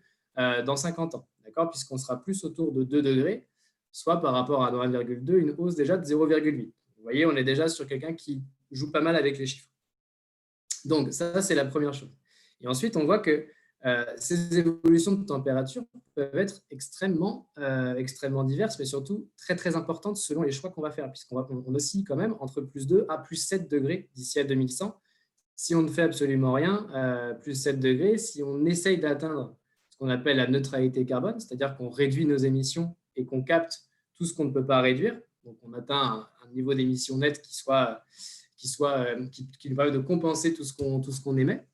dans 50 ans, d'accord, puisqu'on sera plus autour de 2 degrés, soit par rapport à 1,2, une hausse déjà de 0,8. Vous voyez, on est déjà sur quelqu'un qui joue pas mal avec les chiffres. Donc, ça, c'est la première chose. Et ensuite, on voit que ces évolutions de température peuvent être extrêmement diverses, mais surtout très, très importantes selon les choix qu'on va faire, puisqu'on oscille quand même entre plus 2 à plus 7 degrés d'ici à 2100. Si on ne fait absolument rien, plus 7 degrés, si on essaye d'atteindre ce qu'on appelle la neutralité carbone, c'est-à-dire qu'on réduit nos émissions et qu'on capte tout ce qu'on ne peut pas réduire, donc on atteint un niveau d'émission nette qui nous permet de compenser tout ce qu'on émet.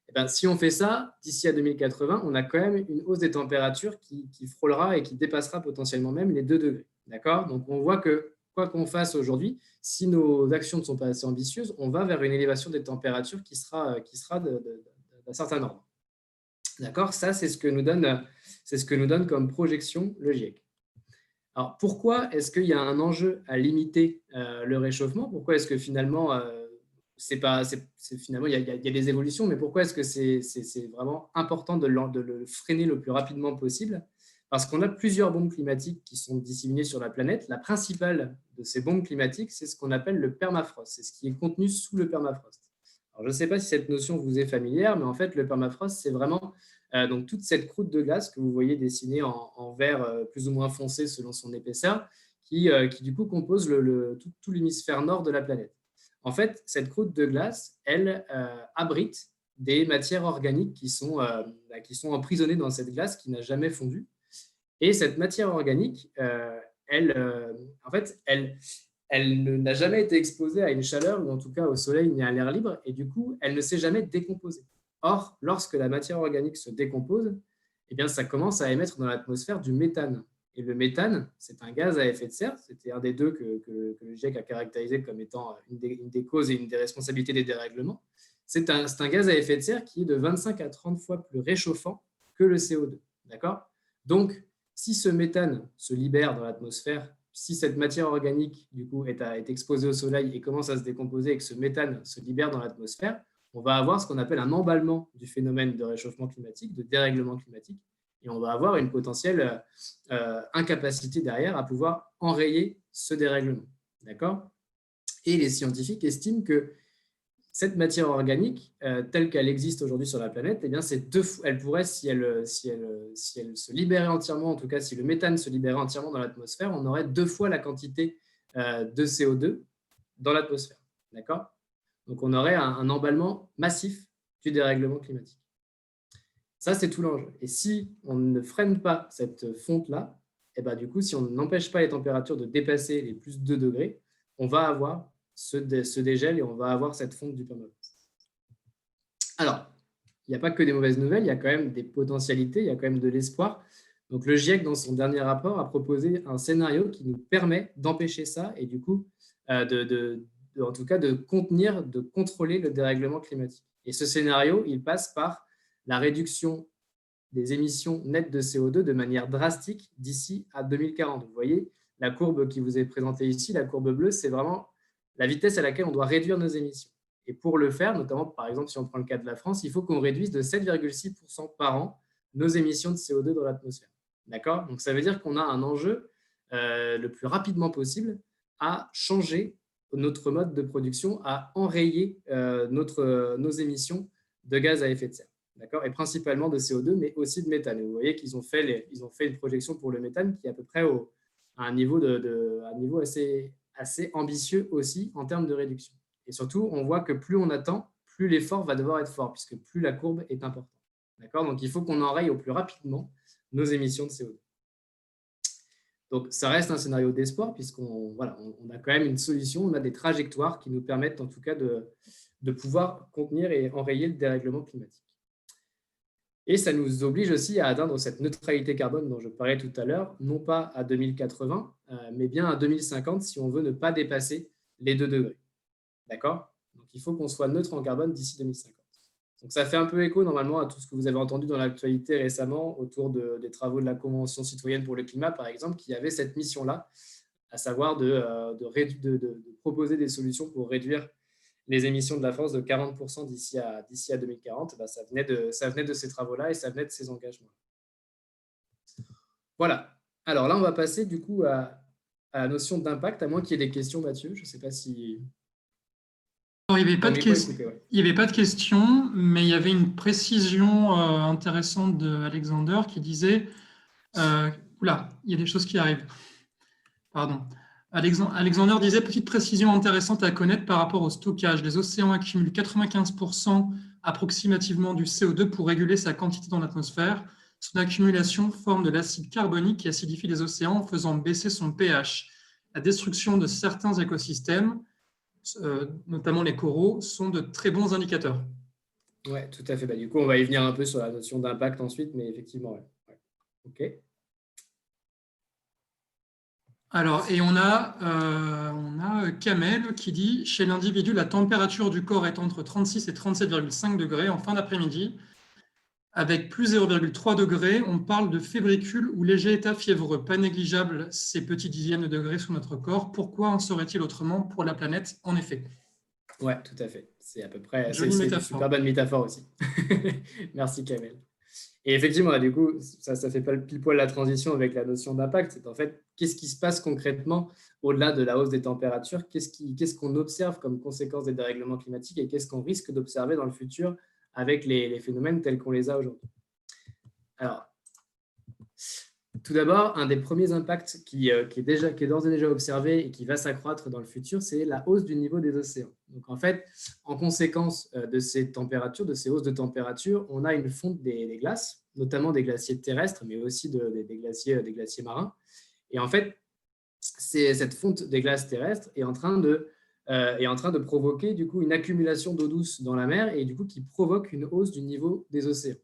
Et bien, si on fait ça, d'ici à 2080, on a quand même une hausse des températures qui frôlera et qui dépassera potentiellement même les 2 degrés. D'accord ? Donc, on voit que quoi qu'on fasse aujourd'hui, si nos actions ne sont pas assez ambitieuses, on va vers une élévation des températures qui sera d'un certain ordre. D'accord ? Ça, c'est ce que nous donne comme projection le GIEC. Alors, pourquoi est-ce qu'il y a un enjeu à limiter le réchauffement ? Pourquoi est-ce que finalement, finalement il y a des évolutions, mais pourquoi est-ce que c'est vraiment important de le freiner le plus rapidement possible ? Parce qu'on a plusieurs bombes climatiques qui sont disséminées sur la planète. La principale de ces bombes climatiques, c'est ce qu'on appelle le permafrost. C'est ce qui est contenu sous le permafrost. Alors, je ne sais pas si cette notion vous est familière, mais en fait, le permafrost, c'est vraiment donc toute cette croûte de glace que vous voyez dessinée en vert plus ou moins foncé selon son épaisseur, qui du coup compose tout l'hémisphère nord de la planète. En fait, cette croûte de glace, elle abrite des matières organiques qui sont emprisonnées dans cette glace qui n'a jamais fondu. Et cette matière organique, elle n'a jamais été exposée à une chaleur, ou en tout cas au soleil ni à l'air libre, et du coup, elle ne s'est jamais décomposée. Or, lorsque la matière organique se décompose, eh bien, ça commence à émettre dans l'atmosphère du méthane. Et le méthane, c'est un gaz à effet de serre. C'était un des deux que le GIEC a caractérisé comme étant une des causes et une des responsabilités des dérèglements. C'est un gaz à effet de serre qui est de 25 à 30 fois plus réchauffant que le CO2. D'accord ? Donc, si ce méthane se libère dans l'atmosphère, si cette matière organique du coup, est exposée au soleil et commence à se décomposer et que ce méthane se libère dans l'atmosphère, on va avoir ce qu'on appelle un emballement du phénomène de réchauffement climatique, de dérèglement climatique, et on va avoir une potentielle incapacité derrière à pouvoir enrayer ce dérèglement. D'accord ? Et les scientifiques estiment que cette matière organique, telle qu'elle existe aujourd'hui sur la planète, eh bien, elle pourrait, si elle se libérait entièrement, en tout cas si le méthane se libérait entièrement dans l'atmosphère, on aurait 2 fois la quantité de CO2 dans l'atmosphère. D'accord ? Donc, on aurait un emballement massif du dérèglement climatique. Ça, c'est tout l'enjeu. Et si on ne freine pas cette fonte-là, eh ben, du coup, si on n'empêche pas les températures de dépasser les plus 2 degrés, on va avoir ce dégel et on va avoir cette fonte du permafrost. Alors, il n'y a pas que des mauvaises nouvelles, il y a quand même des potentialités, il y a quand même de l'espoir. Donc, le GIEC, dans son dernier rapport, a proposé un scénario qui nous permet d'empêcher ça et du coup, en tout cas, de contenir, de contrôler le dérèglement climatique. Et ce scénario, il passe par la réduction des émissions nettes de CO2 de manière drastique d'ici à 2040. Vous voyez, la courbe qui vous est présentée ici, la courbe bleue, c'est vraiment la vitesse à laquelle on doit réduire nos émissions. Et pour le faire, notamment, par exemple, si on prend le cas de la France, il faut qu'on réduise de 7,6% par an nos émissions de CO2 dans l'atmosphère. D'accord ? Donc, ça veut dire qu'on a un enjeu le plus rapidement possible à changer notre mode de production, à enrayer nos émissions de gaz à effet de serre. D'accord ? Et principalement de CO2, mais aussi de méthane. Et vous voyez qu'ils ont fait une projection pour le méthane qui est à peu près à un niveau assez ambitieux aussi en termes de réduction. Et surtout, on voit que plus on attend, plus l'effort va devoir être fort, puisque plus la courbe est importante. D'accord ? Donc, il faut qu'on enraye au plus rapidement nos émissions de CO2. Donc, ça reste un scénario d'espoir, puisqu'on a quand même une solution, on a des trajectoires qui nous permettent en tout cas de pouvoir contenir et enrayer le dérèglement climatique. Et ça nous oblige aussi à atteindre cette neutralité carbone dont je parlais tout à l'heure, non pas à 2080, mais bien à 2050 si on veut ne pas dépasser les 2 degrés. D'accord ? Donc, il faut qu'on soit neutre en carbone d'ici 2050. Donc, ça fait un peu écho normalement à tout ce que vous avez entendu dans l'actualité récemment autour des travaux de la Convention citoyenne pour le climat, par exemple, qui avait cette mission-là, à savoir de proposer des solutions pour réduire les émissions de la France de 40% d'ici à 2040, ça venait de ces travaux-là et ça venait de ces engagements. Voilà. Alors là, on va passer du coup à la notion d'impact, à moins qu'il y ait des questions, Mathieu. Je ne sais pas si… Alors, il n'y avait pas de questions, mais il y avait une précision intéressante d'Alexander qui disait oula, il y a des choses qui arrivent. Pardon. Alexander disait, petite précision intéressante à connaître par rapport au stockage. Les océans accumulent 95% approximativement du CO2 pour réguler sa quantité dans l'atmosphère. Son accumulation forme de l'acide carbonique qui acidifie les océans en faisant baisser son pH. La destruction de certains écosystèmes, notamment les coraux, sont de très bons indicateurs. Oui, tout à fait. Du coup, on va y venir un peu sur la notion d'impact ensuite, mais effectivement, ouais. OK. Alors, et on a Kamel qui dit « Chez l'individu, la température du corps est entre 36 et 37,5 degrés en fin d'après-midi. Avec plus 0,3 degrés, on parle de fébricule ou léger état fiévreux. Pas négligeable ces petits dixièmes de degrés sur notre corps. Pourquoi en serait-il autrement pour la planète, en effet ?» Oui, tout à fait. C'est à peu près… Jolie C'est une métaphore. super bonne métaphore aussi. Merci, Kamel. Et effectivement, du coup, ça fait pas pile poil la transition avec la notion d'impact. C'est en fait, qu'est-ce qui se passe concrètement au-delà de la hausse des températures? Qu'est-ce qu'on observe comme conséquence des dérèglements climatiques et qu'est-ce qu'on risque d'observer dans le futur avec les phénomènes tels qu'on les a aujourd'hui? Alors, tout d'abord, un des premiers impacts qui est d'ores et déjà observé et qui va s'accroître dans le futur, c'est la hausse du niveau des océans. Donc, en fait, en conséquence de ces températures, de ces hausses de température, on a une fonte des glaces, notamment des glaciers terrestres, mais aussi des glaciers marins. Et en fait, cette fonte des glaces terrestres est en train de provoquer du coup une accumulation d'eau douce dans la mer et du coup qui provoque une hausse du niveau des océans.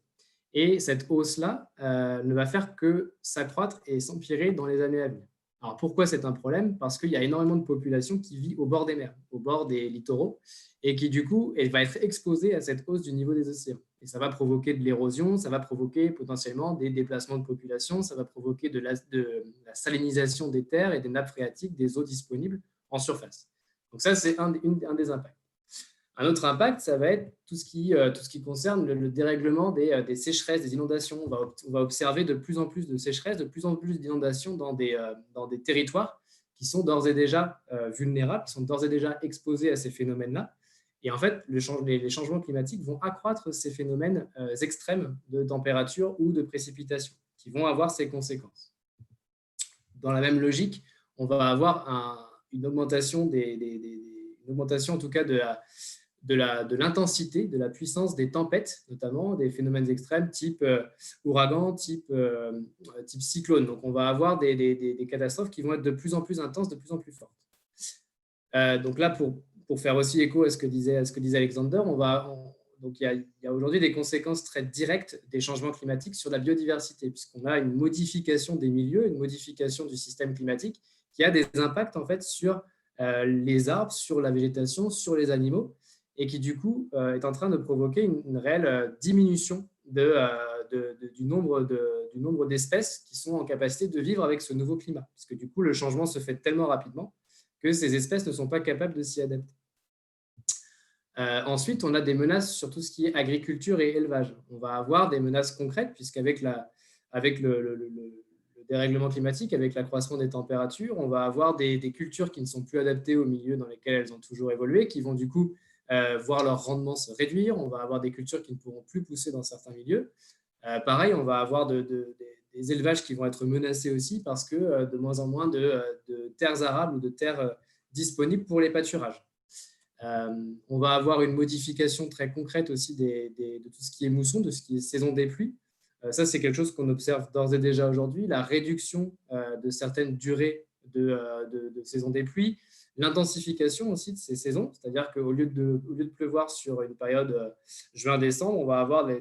Et cette hausse-là ne va faire que s'accroître et s'empirer dans les années à venir. Alors, pourquoi c'est un problème? Parce qu'il y a énormément de population qui vit au bord des mers, au bord des littoraux, et qui, du coup, elle va être exposée à cette hausse du niveau des océans. Et ça va provoquer de l'érosion, ça va provoquer potentiellement des déplacements de population, ça va provoquer de la salinisation des terres et des nappes phréatiques, des eaux disponibles en surface. Donc ça, c'est un des impacts. Un autre impact, ça va être tout ce qui concerne le dérèglement des sécheresses, des inondations. On va observer de plus en plus de sécheresses, de plus en plus d'inondations dans des territoires qui sont d'ores et déjà vulnérables, qui sont d'ores et déjà exposés à ces phénomènes-là. Et en fait, les changements climatiques vont accroître ces phénomènes extrêmes de température ou de précipitation, qui vont avoir ces conséquences. Dans la même logique, on va avoir une augmentation, une augmentation en tout cas de l'intensité, de la puissance des tempêtes, notamment des phénomènes extrêmes type ouragan, type cyclone. Donc, on va avoir des catastrophes qui vont être de plus en plus intenses, de plus en plus fortes. Donc là, pour faire aussi écho à ce que disait Alexander, donc il y a aujourd'hui des conséquences très directes des changements climatiques sur la biodiversité, puisqu'on a une modification des milieux, une modification du système climatique qui a des impacts en fait sur les arbres, sur la végétation, sur les animaux, et qui du coup est en train de provoquer une réelle diminution du nombre d'espèces qui sont en capacité de vivre avec ce nouveau climat, puisque du coup le changement se fait tellement rapidement que ces espèces ne sont pas capables de s'y adapter. Ensuite, on a des menaces sur tout ce qui est agriculture et élevage. On va avoir des menaces concrètes, puisqu'avec le dérèglement climatique, avec l'accroissement des températures, on va avoir des cultures qui ne sont plus adaptées aux milieux dans lesquels elles ont toujours évolué, qui vont du coup voir leur rendement se réduire. On va avoir des cultures qui ne pourront plus pousser dans certains milieux. Pareil, on va avoir des élevages qui vont être menacés aussi parce que de moins en moins de terres arables ou de terres disponibles pour les pâturages. On va avoir une modification très concrète aussi de tout ce qui est mousson, de ce qui est saison des pluies. Ça, c'est quelque chose qu'on observe d'ores et déjà aujourd'hui, la réduction de certaines durées de saison des pluies, l'intensification aussi de ces saisons, c'est-à-dire qu'au lieu de pleuvoir sur une période juin-décembre, on va avoir des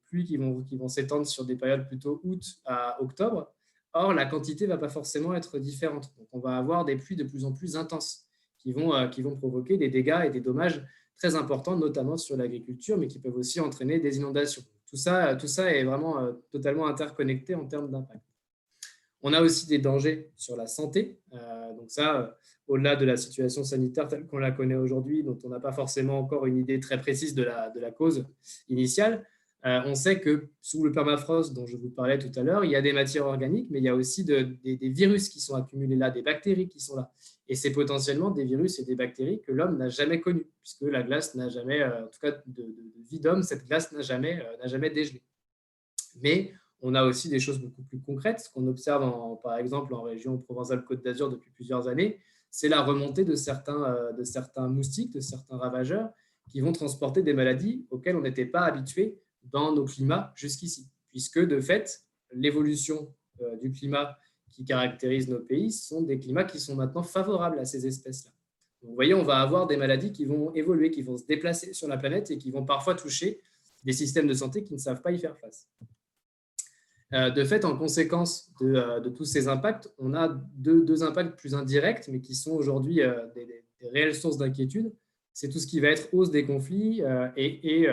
pluies qui vont s'étendre sur des périodes plutôt août à octobre. Or, la quantité ne va pas forcément être différente. Donc, on va avoir des pluies de plus en plus intenses qui vont provoquer des dégâts et des dommages très importants, notamment sur l'agriculture, mais qui peuvent aussi entraîner des inondations. Tout ça est vraiment totalement interconnecté en termes d'impact. On a aussi des dangers sur la santé. Donc ça, au-delà de la situation sanitaire telle qu'on la connaît aujourd'hui, dont on n'a pas forcément encore une idée très précise de la cause initiale, on sait que sous le permafrost dont je vous parlais tout à l'heure, il y a des matières organiques, mais il y a aussi des virus qui sont accumulés là, des bactéries qui sont là. Et c'est potentiellement des virus et des bactéries que l'homme n'a jamais connus, puisque la glace n'a jamais, en tout cas de vie d'homme, cette glace n'a jamais dégelé. Mais on a aussi des choses beaucoup plus concrètes. Ce qu'on observe, par exemple, en région Provence-Alpes-Côte d'Azur depuis plusieurs années, c'est la remontée de certains moustiques, de certains ravageurs qui vont transporter des maladies auxquelles on n'était pas habitué dans nos climats jusqu'ici, puisque de fait, l'évolution du climat qui caractérise nos pays sont des climats qui sont maintenant favorables à ces espèces-là. Donc, vous voyez, on va avoir des maladies qui vont évoluer, qui vont se déplacer sur la planète et qui vont parfois toucher des systèmes de santé qui ne savent pas y faire face. De fait, en conséquence de tous ces impacts, on a deux impacts plus indirects, mais qui sont aujourd'hui des réelles sources d'inquiétude. C'est tout ce qui va être hausse des conflits et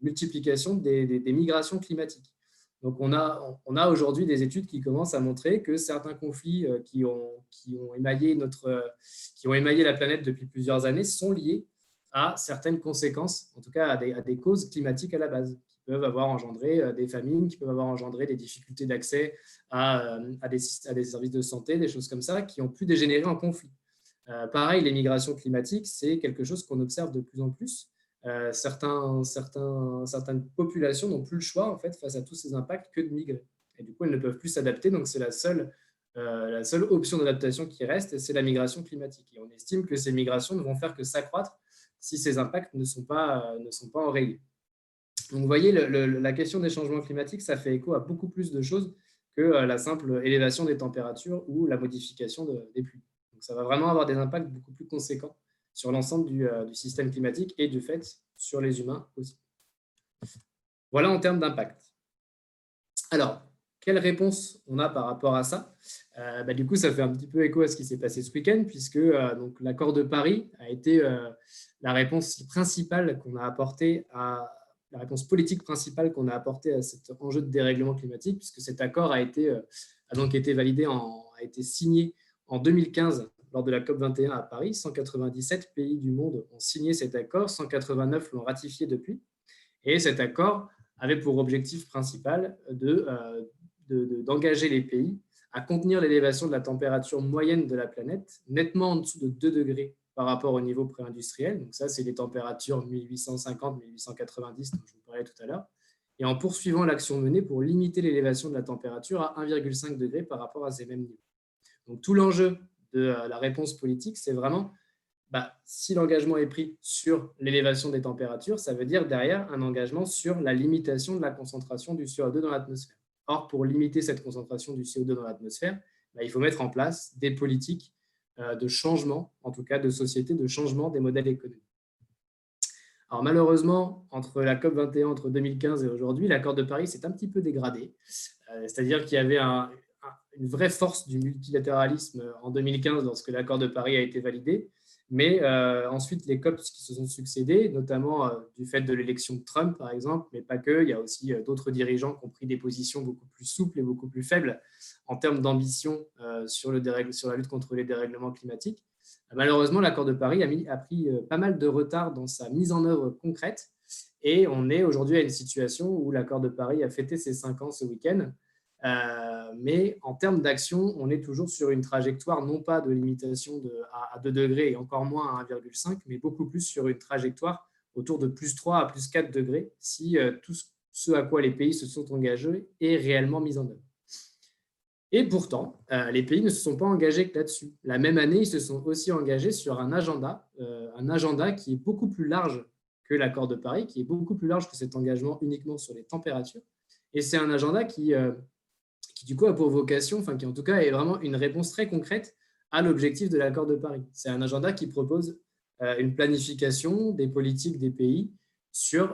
multiplication des migrations climatiques. Donc, on a aujourd'hui des études qui commencent à montrer que certains conflits qui ont émaillé la planète depuis plusieurs années sont liés à certaines conséquences, en tout cas à des causes climatiques à la base, qui peuvent avoir engendré des famines, qui peuvent avoir engendré des difficultés d'accès à des services de santé, des choses comme ça, qui ont pu dégénérer en conflit. Pareil, les migrations climatiques, c'est quelque chose qu'on observe de plus en plus. Certaines populations n'ont plus le choix en fait, face à tous ces impacts que de migrer. Et du coup, elles ne peuvent plus s'adapter. Donc, c'est la seule option d'adaptation qui reste, c'est la migration climatique. Et on estime que ces migrations ne vont faire que s'accroître si ces impacts ne sont pas enrayés. Donc, vous voyez, la question des changements climatiques, ça fait écho à beaucoup plus de choses que la simple élévation des températures ou la modification des pluies. Donc, ça va vraiment avoir des impacts beaucoup plus conséquents sur l'ensemble du système climatique et du fait sur les humains aussi. Voilà en termes d'impact. Alors, quelle réponse on a par rapport à ça? Du coup, ça fait un petit peu écho à ce qui s'est passé ce week-end, puisque donc, l'accord de Paris a été la réponse principale qu'on a apportée la réponse politique principale qu'on a apportée à cet enjeu de dérèglement climatique, puisque cet accord a donc été validé, a été signé en 2015 lors de la COP21 à Paris. 197 pays du monde ont signé cet accord, 189 l'ont ratifié depuis. Et cet accord avait pour objectif principal d'engager les pays à contenir l'élévation de la température moyenne de la planète, nettement en dessous de 2 degrés par rapport au niveau pré-industriel. Donc ça, c'est les températures 1850-1890 dont je vous parlais tout à l'heure. Et en poursuivant l'action menée pour limiter l'élévation de la température à 1,5 degré par rapport à ces mêmes niveaux. Donc tout l'enjeu de la réponse politique, c'est vraiment si l'engagement est pris sur l'élévation des températures, ça veut dire derrière un engagement sur la limitation de la concentration du CO2 dans l'atmosphère. Or, pour limiter cette concentration du CO2 dans l'atmosphère, il faut mettre en place des politiques de changement, en tout cas de société, de changement des modèles économiques. Alors malheureusement, entre la COP21, entre 2015 et aujourd'hui, l'accord de Paris s'est un petit peu dégradé. C'est-à-dire qu'il y avait une vraie force du multilatéralisme en 2015 lorsque l'accord de Paris a été validé. Mais ensuite, les COP qui se sont succédés, notamment du fait de l'élection de Trump, par exemple, mais pas que, il y a aussi d'autres dirigeants qui ont pris des positions beaucoup plus souples et beaucoup plus faibles en termes d'ambition sur la lutte contre les dérèglements climatiques. Malheureusement, l'accord de Paris a pris pas mal de retard dans sa mise en œuvre concrète et on est aujourd'hui à une situation où l'accord de Paris a fêté ses 5 ans ce week-end. Mais en termes d'action, on est toujours sur une trajectoire non pas de limitation à 2 degrés et encore moins à 1,5, mais beaucoup plus sur une trajectoire autour de plus 3 à plus 4 degrés si tout ce à quoi les pays se sont engagés est réellement mis en œuvre. Et pourtant, les pays ne se sont pas engagés que là-dessus. La même année, ils se sont aussi engagés sur un agenda qui est beaucoup plus large que l'accord de Paris, qui est beaucoup plus large que cet engagement uniquement sur les températures. Et c'est un agenda qui du coup a pour vocation, qui en tout cas est vraiment une réponse très concrète à l'objectif de l'accord de Paris. C'est un agenda qui propose une planification des politiques des pays sur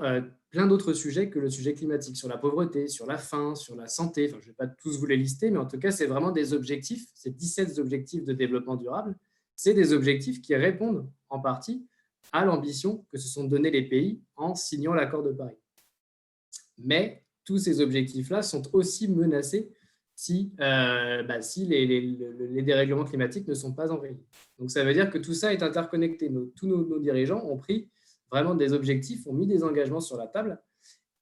plein d'autres sujets que le sujet climatique, sur la pauvreté, sur la faim, sur la santé. Je ne vais pas tous vous les lister, mais en tout cas, c'est vraiment des objectifs, ces 17 objectifs de développement durable, c'est des objectifs qui répondent en partie à l'ambition que se sont donnés les pays en signant l'accord de Paris. Mais tous ces objectifs-là sont aussi menacés si les dérèglements climatiques ne sont pas enrayés. Donc, ça veut dire que tout ça est interconnecté. Tous nos dirigeants ont pris vraiment des objectifs, ont mis des engagements sur la table.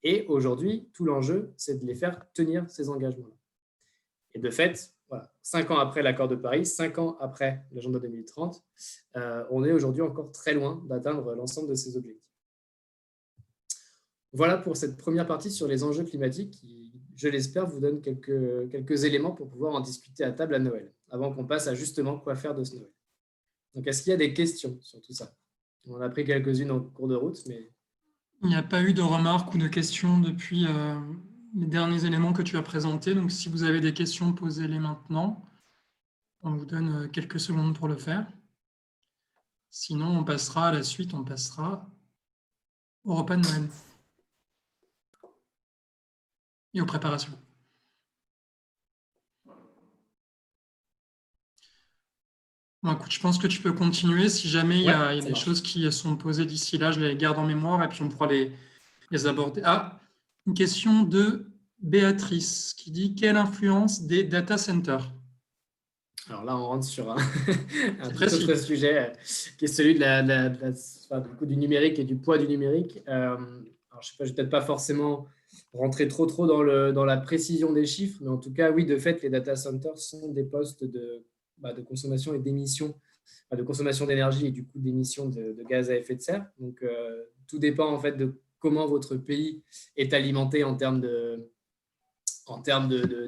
Et aujourd'hui, tout l'enjeu, c'est de les faire tenir ces engagements-là. Et de fait, 5 ans après l'accord de Paris, 5 ans après l'agenda 2030, on est aujourd'hui encore très loin d'atteindre l'ensemble de ces objectifs. Voilà pour cette première partie sur les enjeux climatiques qui, je l'espère, vous donne quelques éléments pour pouvoir en discuter à table à Noël, avant qu'on passe à justement quoi faire de ce Noël. Donc, est-ce qu'il y a des questions sur tout ça? On en a pris quelques-unes en cours de route, mais... Il n'y a pas eu de remarques ou de questions depuis les derniers éléments que tu as présentés. Donc, si vous avez des questions, posez-les maintenant. On vous donne quelques secondes pour le faire. Sinon, on passera à la suite, on passera au repas de Noël et aux préparations. Bon, écoute, je pense que tu peux continuer. Si jamais il y a des choses qui sont posées d'ici là, je les garde en mémoire et puis on pourra les aborder. Ah, une question de Béatrice qui dit « Quelle influence des data centers ?» Alors là, on rentre sur un tout autre sujet qui est celui du numérique et du poids du numérique. Alors, je ne vais peut-être pas forcément rentrer trop dans la précision des chiffres, mais en tout cas, oui, de fait, les data centers sont des postes de consommation et d'émissions, de consommation d'énergie et du coup d'émissions de gaz à effet de serre. Donc, tout dépend en fait de comment votre pays est alimenté en termes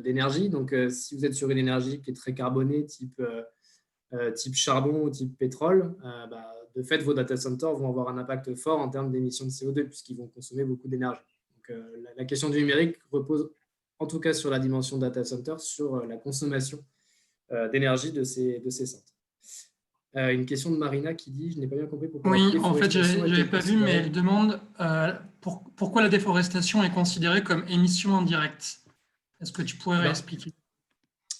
d'énergie. Donc, si vous êtes sur une énergie qui est très carbonée, type charbon ou type pétrole, de fait, vos data centers vont avoir un impact fort en termes d'émissions de CO2 puisqu'ils vont consommer beaucoup d'énergie. Donc, la question du numérique repose en tout cas sur la dimension data center, sur la consommation d'énergie de ces centres. Une question de Marina qui dit « Je n'ai pas bien compris pourquoi… » Oui, en fait, je n'avais pas vu, mais elle demande pourquoi la déforestation est considérée comme émission indirecte. Est-ce que tu pourrais réexpliquer?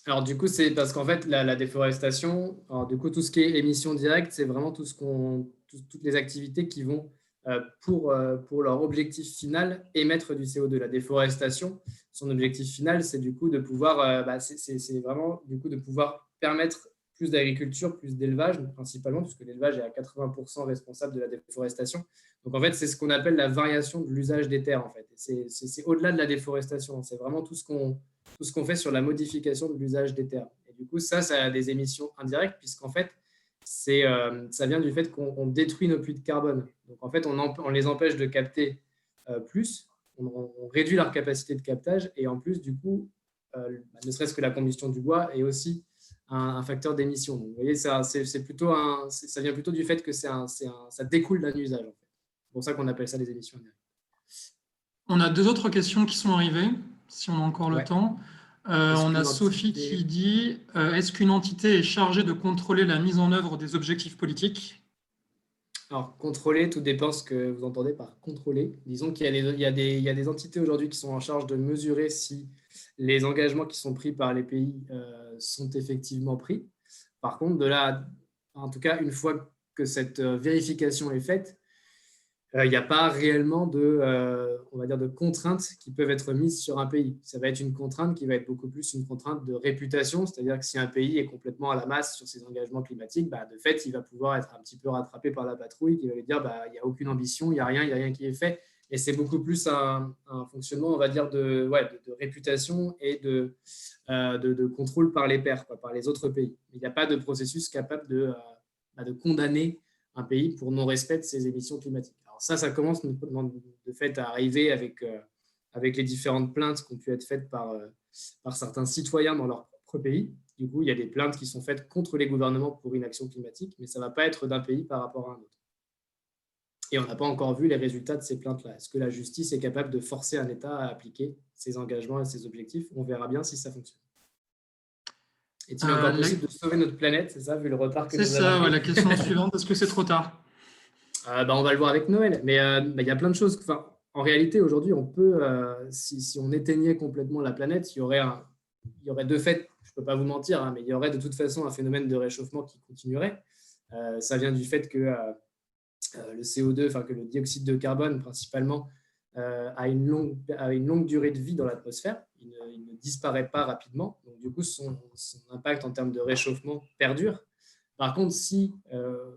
Alors, du coup, c'est parce qu'en fait, la déforestation, alors, du coup, tout ce qui est émissions directes, c'est vraiment toutes les activités qui vont, pour leur objectif final, émettre du CO2. La déforestation, son objectif final, c'est du coup de pouvoir, c'est vraiment du coup de pouvoir permettre plus d'agriculture, plus d'élevage, principalement, puisque l'élevage est à 80% responsable de la déforestation. Donc, en fait, c'est ce qu'on appelle la variation de l'usage des terres, en fait. C'est au-delà de la déforestation. C'est vraiment tout ce qu'on fait sur la modification de l'usage des terres. Et du coup, ça a des émissions indirectes, puisqu'en fait, ça vient du fait qu'on détruit nos puits de carbone. Donc, en fait, on les empêche de capter plus, on réduit leur capacité de captage, et en plus, du coup, ne serait-ce que la combustion du bois est aussi un facteur d'émission. Donc, vous voyez, ça vient plutôt du fait que ça découle d'un usage. En fait. C'est pour ça qu'on appelle ça des émissions indirectes. On a 2 autres questions qui sont arrivées, si on a encore le temps. On a Sophie qui dit est-ce qu'une entité est chargée de contrôler la mise en œuvre des objectifs politiques? Alors, contrôler, tout dépend ce que vous entendez par contrôler. Disons qu'il y a des entités aujourd'hui qui sont en charge de mesurer si les engagements qui sont pris par les pays sont effectivement pris. Par contre, de là, en tout cas, une fois que cette vérification est faite, il n'y a pas réellement on va dire, de contraintes qui peuvent être mises sur un pays. Ça va être une contrainte qui va être beaucoup plus une contrainte de réputation, c'est-à-dire que si un pays est complètement à la masse sur ses engagements climatiques, de fait, il va pouvoir être un petit peu rattrapé par la patrouille qui va lui dire il n'y a aucune ambition, il n'y a rien qui est fait. Et c'est beaucoup plus un fonctionnement, on va dire, de réputation et de contrôle par les pairs, par les autres pays. Il n'y a pas de processus capable de condamner un pays pour non-respect de ses émissions climatiques. Alors ça commence de fait à arriver avec les différentes plaintes qui ont pu être faites par certains citoyens dans leur propre pays. Du coup, il y a des plaintes qui sont faites contre les gouvernements pour inaction climatique, mais ça ne va pas être d'un pays par rapport à un autre. Et on n'a pas encore vu les résultats de ces plaintes-là. Est-ce que la justice est capable de forcer un État à appliquer ses engagements et ses objectifs? On verra bien si ça fonctionne. Est-il encore possible de sauver notre planète? C'est ça, vu le retard que nous avons? C'est ça, la question suivante. Est-ce que c'est trop tard? On va le voir avec Noël. Mais il y a plein de choses. Enfin, en réalité, aujourd'hui, on peut, si on éteignait complètement la planète, il y aurait de fait, je ne peux pas vous mentir, mais il y aurait de toute façon un phénomène de réchauffement qui continuerait. Ça vient du fait que le CO2, que le dioxyde de carbone principalement, a une longue durée de vie dans l'atmosphère. Il ne disparaît pas rapidement. Donc, du coup, son impact en termes de réchauffement perdure. Par contre, si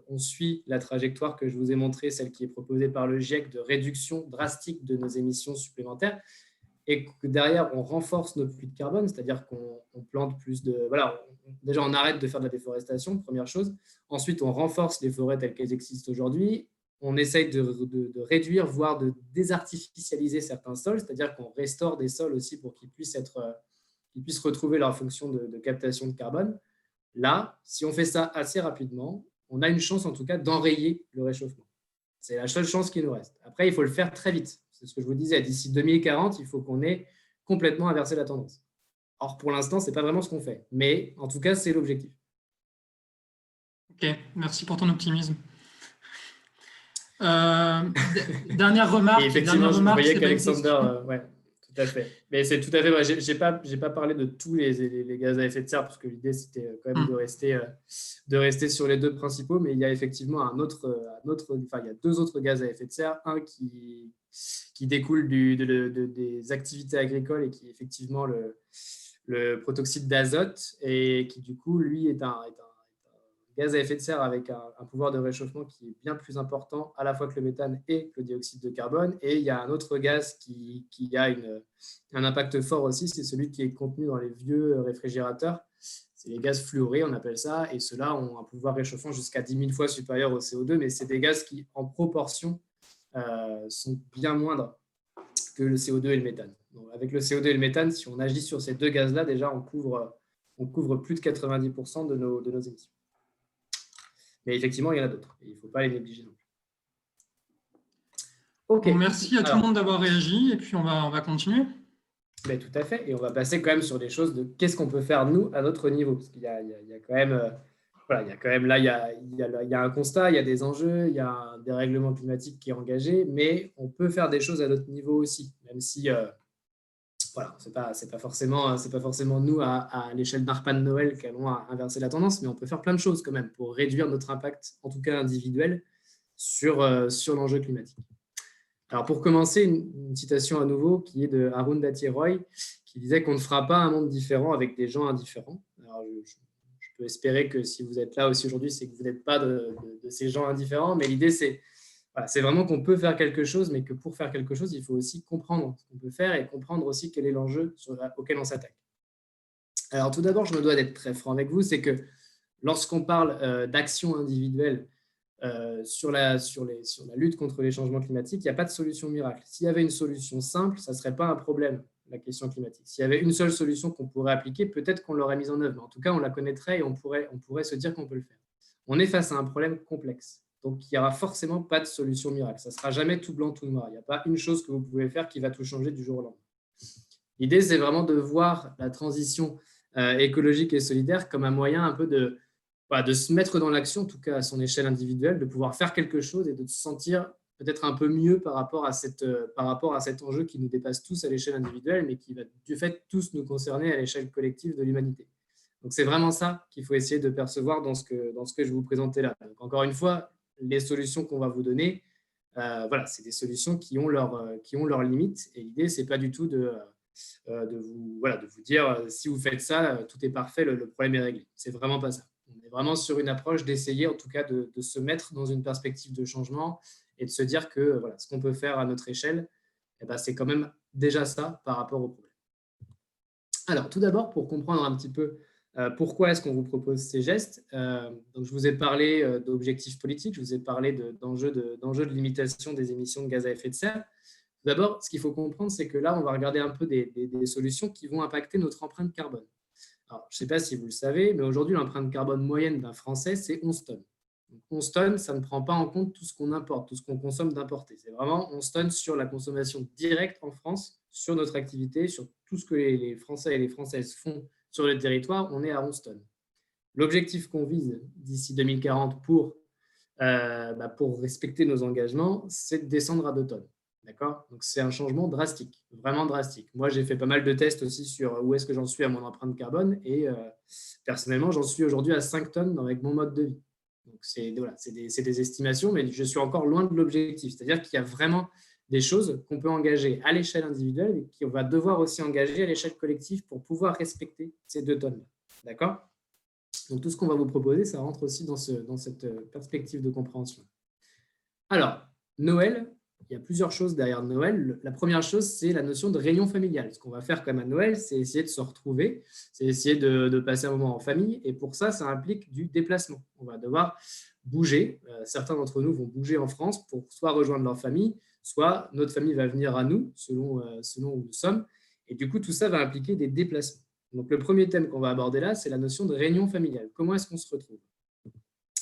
on suit la trajectoire que je vous ai montrée, celle qui est proposée par le GIEC de réduction drastique de nos émissions supplémentaires, et que derrière, on renforce nos puits de carbone, c'est-à-dire qu'on plante plus de… déjà, on arrête de faire de la déforestation, première chose. Ensuite, on renforce les forêts telles qu'elles existent aujourd'hui. On essaye de réduire, voire de désartificialiser certains sols, c'est-à-dire qu'on restaure des sols aussi pour qu'ils puissent retrouver leur fonction de captation de carbone. Là, si on fait ça assez rapidement, on a une chance en tout cas d'enrayer le réchauffement. C'est la seule chance qui nous reste. Après, il faut le faire très vite. C'est ce que je vous disais. D'ici 2040, il faut qu'on ait complètement inversé la tendance. Or, pour l'instant, ce n'est pas vraiment ce qu'on fait. Mais en tout cas, c'est l'objectif. Ok, merci pour ton optimisme. Dernière remarque. Et effectivement, vous voyez qu'Alexander… tout à fait. Mais c'est tout à fait vrai. Je n'ai pas parlé de tous les gaz à effet de serre, parce que l'idée, c'était quand même de rester sur les deux principaux. Mais il y a effectivement il y a deux autres gaz à effet de serre. Un qui découle des activités agricoles et qui est effectivement le protoxyde d'azote, et qui, du coup, lui, est un gaz à effet de serre avec un pouvoir de réchauffement qui est bien plus important à la fois que le méthane et que le dioxyde de carbone. Et il y a un autre gaz qui a un impact fort aussi, c'est celui qui est contenu dans les vieux réfrigérateurs. C'est les gaz fluorés, on appelle ça, et ceux-là ont un pouvoir réchauffant jusqu'à 10 000 fois supérieur au CO2, mais c'est des gaz qui, en proportion, sont bien moindres que le CO2 et le méthane. Donc, avec le CO2 et le méthane, si on agit sur ces deux gaz-là, déjà, on couvre plus de 90% de nos émissions. Mais effectivement, il y en a d'autres. Il ne faut pas les négliger non plus. Okay. Bon, merci à tout le monde d'avoir réagi. Et puis, on va continuer. Ben, tout à fait. Et on va passer quand même sur des choses de qu'est-ce qu'on peut faire, nous, à notre niveau. Parce qu'il y a quand même… il y a quand même là, il y a un constat, il y a des enjeux, il y a un dérèglement climatique qui est engagé, mais on peut faire des choses à notre niveau aussi, même si voilà, c'est pas forcément nous à l'échelle d'ARPA de Noël qu'allons inverser la tendance, mais on peut faire plein de choses quand même pour réduire notre impact, en tout cas individuel, sur l'enjeu climatique. Alors pour commencer, une citation à nouveau qui est de Arun Dati-Roy, qui disait qu'on ne fera pas un monde différent avec des gens indifférents. Alors je peux espérer que si vous êtes là aussi aujourd'hui, c'est que vous n'êtes pas de ces gens indifférents, mais l'idée c'est vraiment qu'on peut faire quelque chose, mais que pour faire quelque chose, il faut aussi comprendre ce qu'on peut faire et comprendre aussi quel est l'enjeu auquel on s'attaque. Alors tout d'abord, je me dois d'être très franc avec vous, c'est que lorsqu'on parle d'action individuelle sur la lutte contre les changements climatiques, il n'y a pas de solution miracle. S'il y avait une solution simple, ça ne serait pas un problème, la question climatique. S'il y avait une seule solution qu'on pourrait appliquer, peut-être qu'on l'aurait mise en œuvre. Mais en tout cas, on la connaîtrait et on pourrait se dire qu'on peut le faire. On est face à un problème complexe. Donc, il n'y aura forcément pas de solution miracle. Ça ne sera jamais tout blanc, tout noir. Il n'y a pas une chose que vous pouvez faire qui va tout changer du jour au lendemain. L'idée, c'est vraiment de voir la transition écologique et solidaire comme un moyen un peu de se mettre dans l'action, en tout cas à son échelle individuelle, de pouvoir faire quelque chose et de se sentir peut-être un peu mieux par rapport à cet enjeu qui nous dépasse tous à l'échelle individuelle, mais qui va du fait tous nous concerner à l'échelle collective de l'humanité. Donc c'est vraiment ça qu'il faut essayer de percevoir dans ce que je vais vous présenter là. Donc, encore une fois, les solutions qu'on va vous donner, c'est des solutions qui ont leurs limites. Et l'idée, ce n'est pas du tout de vous dire si vous faites ça, tout est parfait, le problème est réglé. Ce n'est vraiment pas ça. On est vraiment sur une approche d'essayer en tout cas de se mettre dans une perspective de changement et de se dire que ce qu'on peut faire à notre échelle, c'est quand même déjà ça par rapport au problème. Alors tout d'abord, pour comprendre un petit peu pourquoi est-ce qu'on vous propose ces gestes, donc je vous ai parlé d'objectifs politiques, je vous ai parlé d'enjeux de limitation des émissions de gaz à effet de serre. D'abord, ce qu'il faut comprendre, c'est que là, on va regarder un peu des solutions qui vont impacter notre empreinte carbone. Alors, je ne sais pas si vous le savez, mais aujourd'hui, l'empreinte carbone moyenne d'un Français, c'est 11 tonnes. Donc, 11 tonnes, ça ne prend pas en compte tout ce qu'on importe, tout ce qu'on consomme d'importer. C'est vraiment 11 tonnes sur la consommation directe en France, sur notre activité, sur tout ce que les Français et les Françaises font sur le territoire, on est à 11 tonnes. L'objectif qu'on vise d'ici 2040 pour respecter nos engagements, c'est de descendre à 2 tonnes. D'accord ? Donc, c'est un changement drastique, vraiment drastique. Moi, j'ai fait pas mal de tests aussi sur où est-ce que j'en suis à mon empreinte carbone et personnellement, j'en suis aujourd'hui à 5 tonnes avec mon mode de vie. Donc, c'est des estimations, mais je suis encore loin de l'objectif. C'est-à-dire qu'il y a vraiment des choses qu'on peut engager à l'échelle individuelle et qu'on va devoir aussi engager à l'échelle collective pour pouvoir respecter ces 2 tonnes. D'accord ? Donc, tout ce qu'on va vous proposer, ça rentre aussi dans cette perspective de compréhension. Alors, Noël, il y a plusieurs choses derrière Noël. La première chose, c'est la notion de réunion familiale. Ce qu'on va faire comme à Noël, c'est essayer de se retrouver, c'est essayer de passer un moment en famille. Et pour ça, ça implique du déplacement. On va devoir bouger. Certains d'entre nous vont bouger en France pour soit rejoindre leur famille, soit notre famille va venir à nous, selon où nous sommes. Et du coup, tout ça va impliquer des déplacements. Donc, le premier thème qu'on va aborder là, c'est la notion de réunion familiale. Comment est-ce qu'on se retrouve ?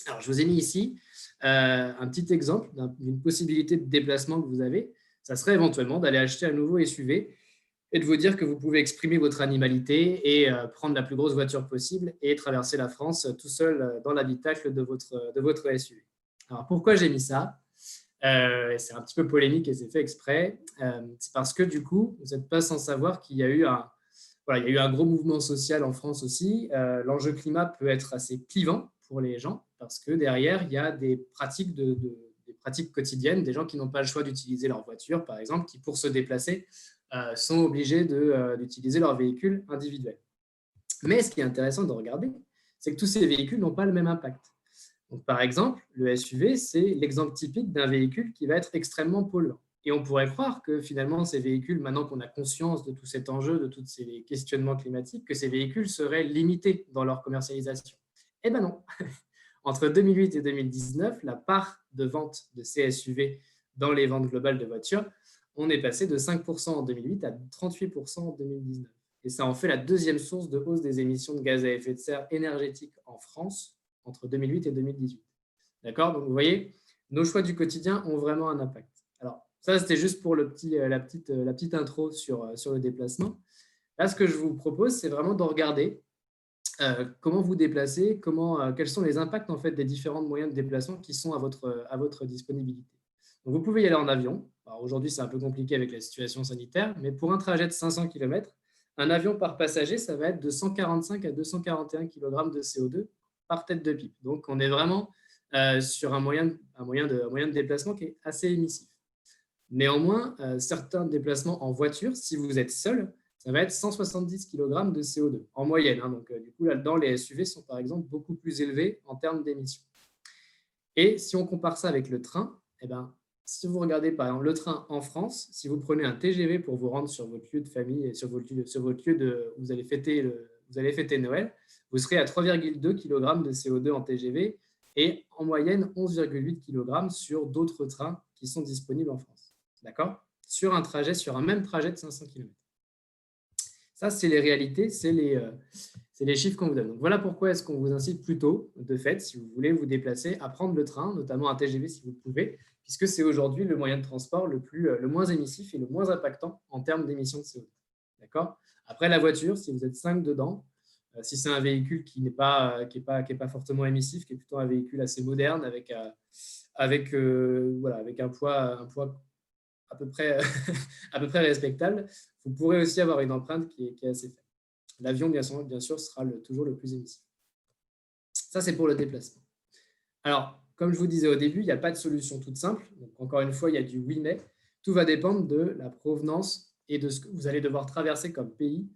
Alors, je vous ai mis ici un petit exemple d'une possibilité de déplacement que vous avez. Ça serait éventuellement d'aller acheter un nouveau SUV et de vous dire que vous pouvez exprimer votre animalité et prendre la plus grosse voiture possible et traverser la France tout seul dans l'habitacle de votre SUV. Alors, pourquoi j'ai mis ça ? C'est un petit peu polémique et c'est fait exprès. C'est parce que du coup, vous n'êtes pas sans savoir qu'il y a eu un gros mouvement social en France aussi. L'enjeu climat peut être assez clivant pour les gens parce que derrière, il y a des pratiques, des pratiques quotidiennes, des gens qui n'ont pas le choix d'utiliser leur voiture, par exemple, qui, pour se déplacer, sont obligés d'utiliser leur véhicule individuel. Mais ce qui est intéressant de regarder, c'est que tous ces véhicules n'ont pas le même impact. Donc, par exemple, le SUV, c'est l'exemple typique d'un véhicule qui va être extrêmement polluant. Et on pourrait croire que finalement, ces véhicules, maintenant qu'on a conscience de tout cet enjeu, de tous ces questionnements climatiques, que ces véhicules seraient limités dans leur commercialisation. Eh bien non. Entre 2008 et 2019, la part de vente de ces SUV dans les ventes globales de voitures, on est passé de 5% en 2008 à 38% en 2019. Et ça en fait la deuxième source de hausse des émissions de gaz à effet de serre énergétiques en France entre 2008 et 2018. D'accord ? Donc, vous voyez, nos choix du quotidien ont vraiment un impact. Alors, ça, c'était juste pour la petite intro sur le déplacement. Là, ce que je vous propose, c'est vraiment de regarder comment vous déplacez, quels sont les impacts en fait, des différents moyens de déplacement qui sont à votre disponibilité. Donc, vous pouvez y aller en avion. Alors, aujourd'hui, c'est un peu compliqué avec la situation sanitaire, mais pour un trajet de 500 km, un avion par passager, ça va être de 145 à 241 kg de CO2 par tête de pipe. Donc, on est vraiment sur un moyen de déplacement qui est assez émissif. Néanmoins, certains déplacements en voiture, si vous êtes seul, ça va être 170 kg de CO2 en moyenne. Donc, du coup, là-dedans, les SUV sont par exemple beaucoup plus élevés en termes d'émissions. Et si on compare ça avec le train, eh ben, si vous regardez par exemple le train en France, si vous prenez un TGV pour vous rendre sur votre lieu de famille et sur votre lieu où vous allez fêter Noël, vous serez à 3,2 kg de CO2 en TGV et en moyenne 11,8 kg sur d'autres trains qui sont disponibles en France. D'accord ? Sur un même trajet de 500 km. Ça, c'est les réalités, c'est les chiffres qu'on vous donne. Donc, voilà pourquoi est-ce qu'on vous incite plutôt, de fait, si vous voulez vous déplacer, à prendre le train, notamment un TGV si vous le pouvez, puisque c'est aujourd'hui le moyen de transport le moins émissif et le moins impactant en termes d'émissions de CO2. D'accord ? Après, la voiture, si vous êtes 5 dedans, si c'est un véhicule qui n'est pas fortement émissif, qui est plutôt un véhicule assez moderne, avec un poids à peu près respectable, vous pourrez aussi avoir une empreinte qui est assez faible. L'avion, bien sûr, sera toujours le plus émissif. Ça, c'est pour le déplacement. Alors, comme je vous disais au début, il n'y a pas de solution toute simple. Donc, encore une fois, il y a du oui, mais. Tout va dépendre de la provenance et de ce que vous allez devoir traverser comme pays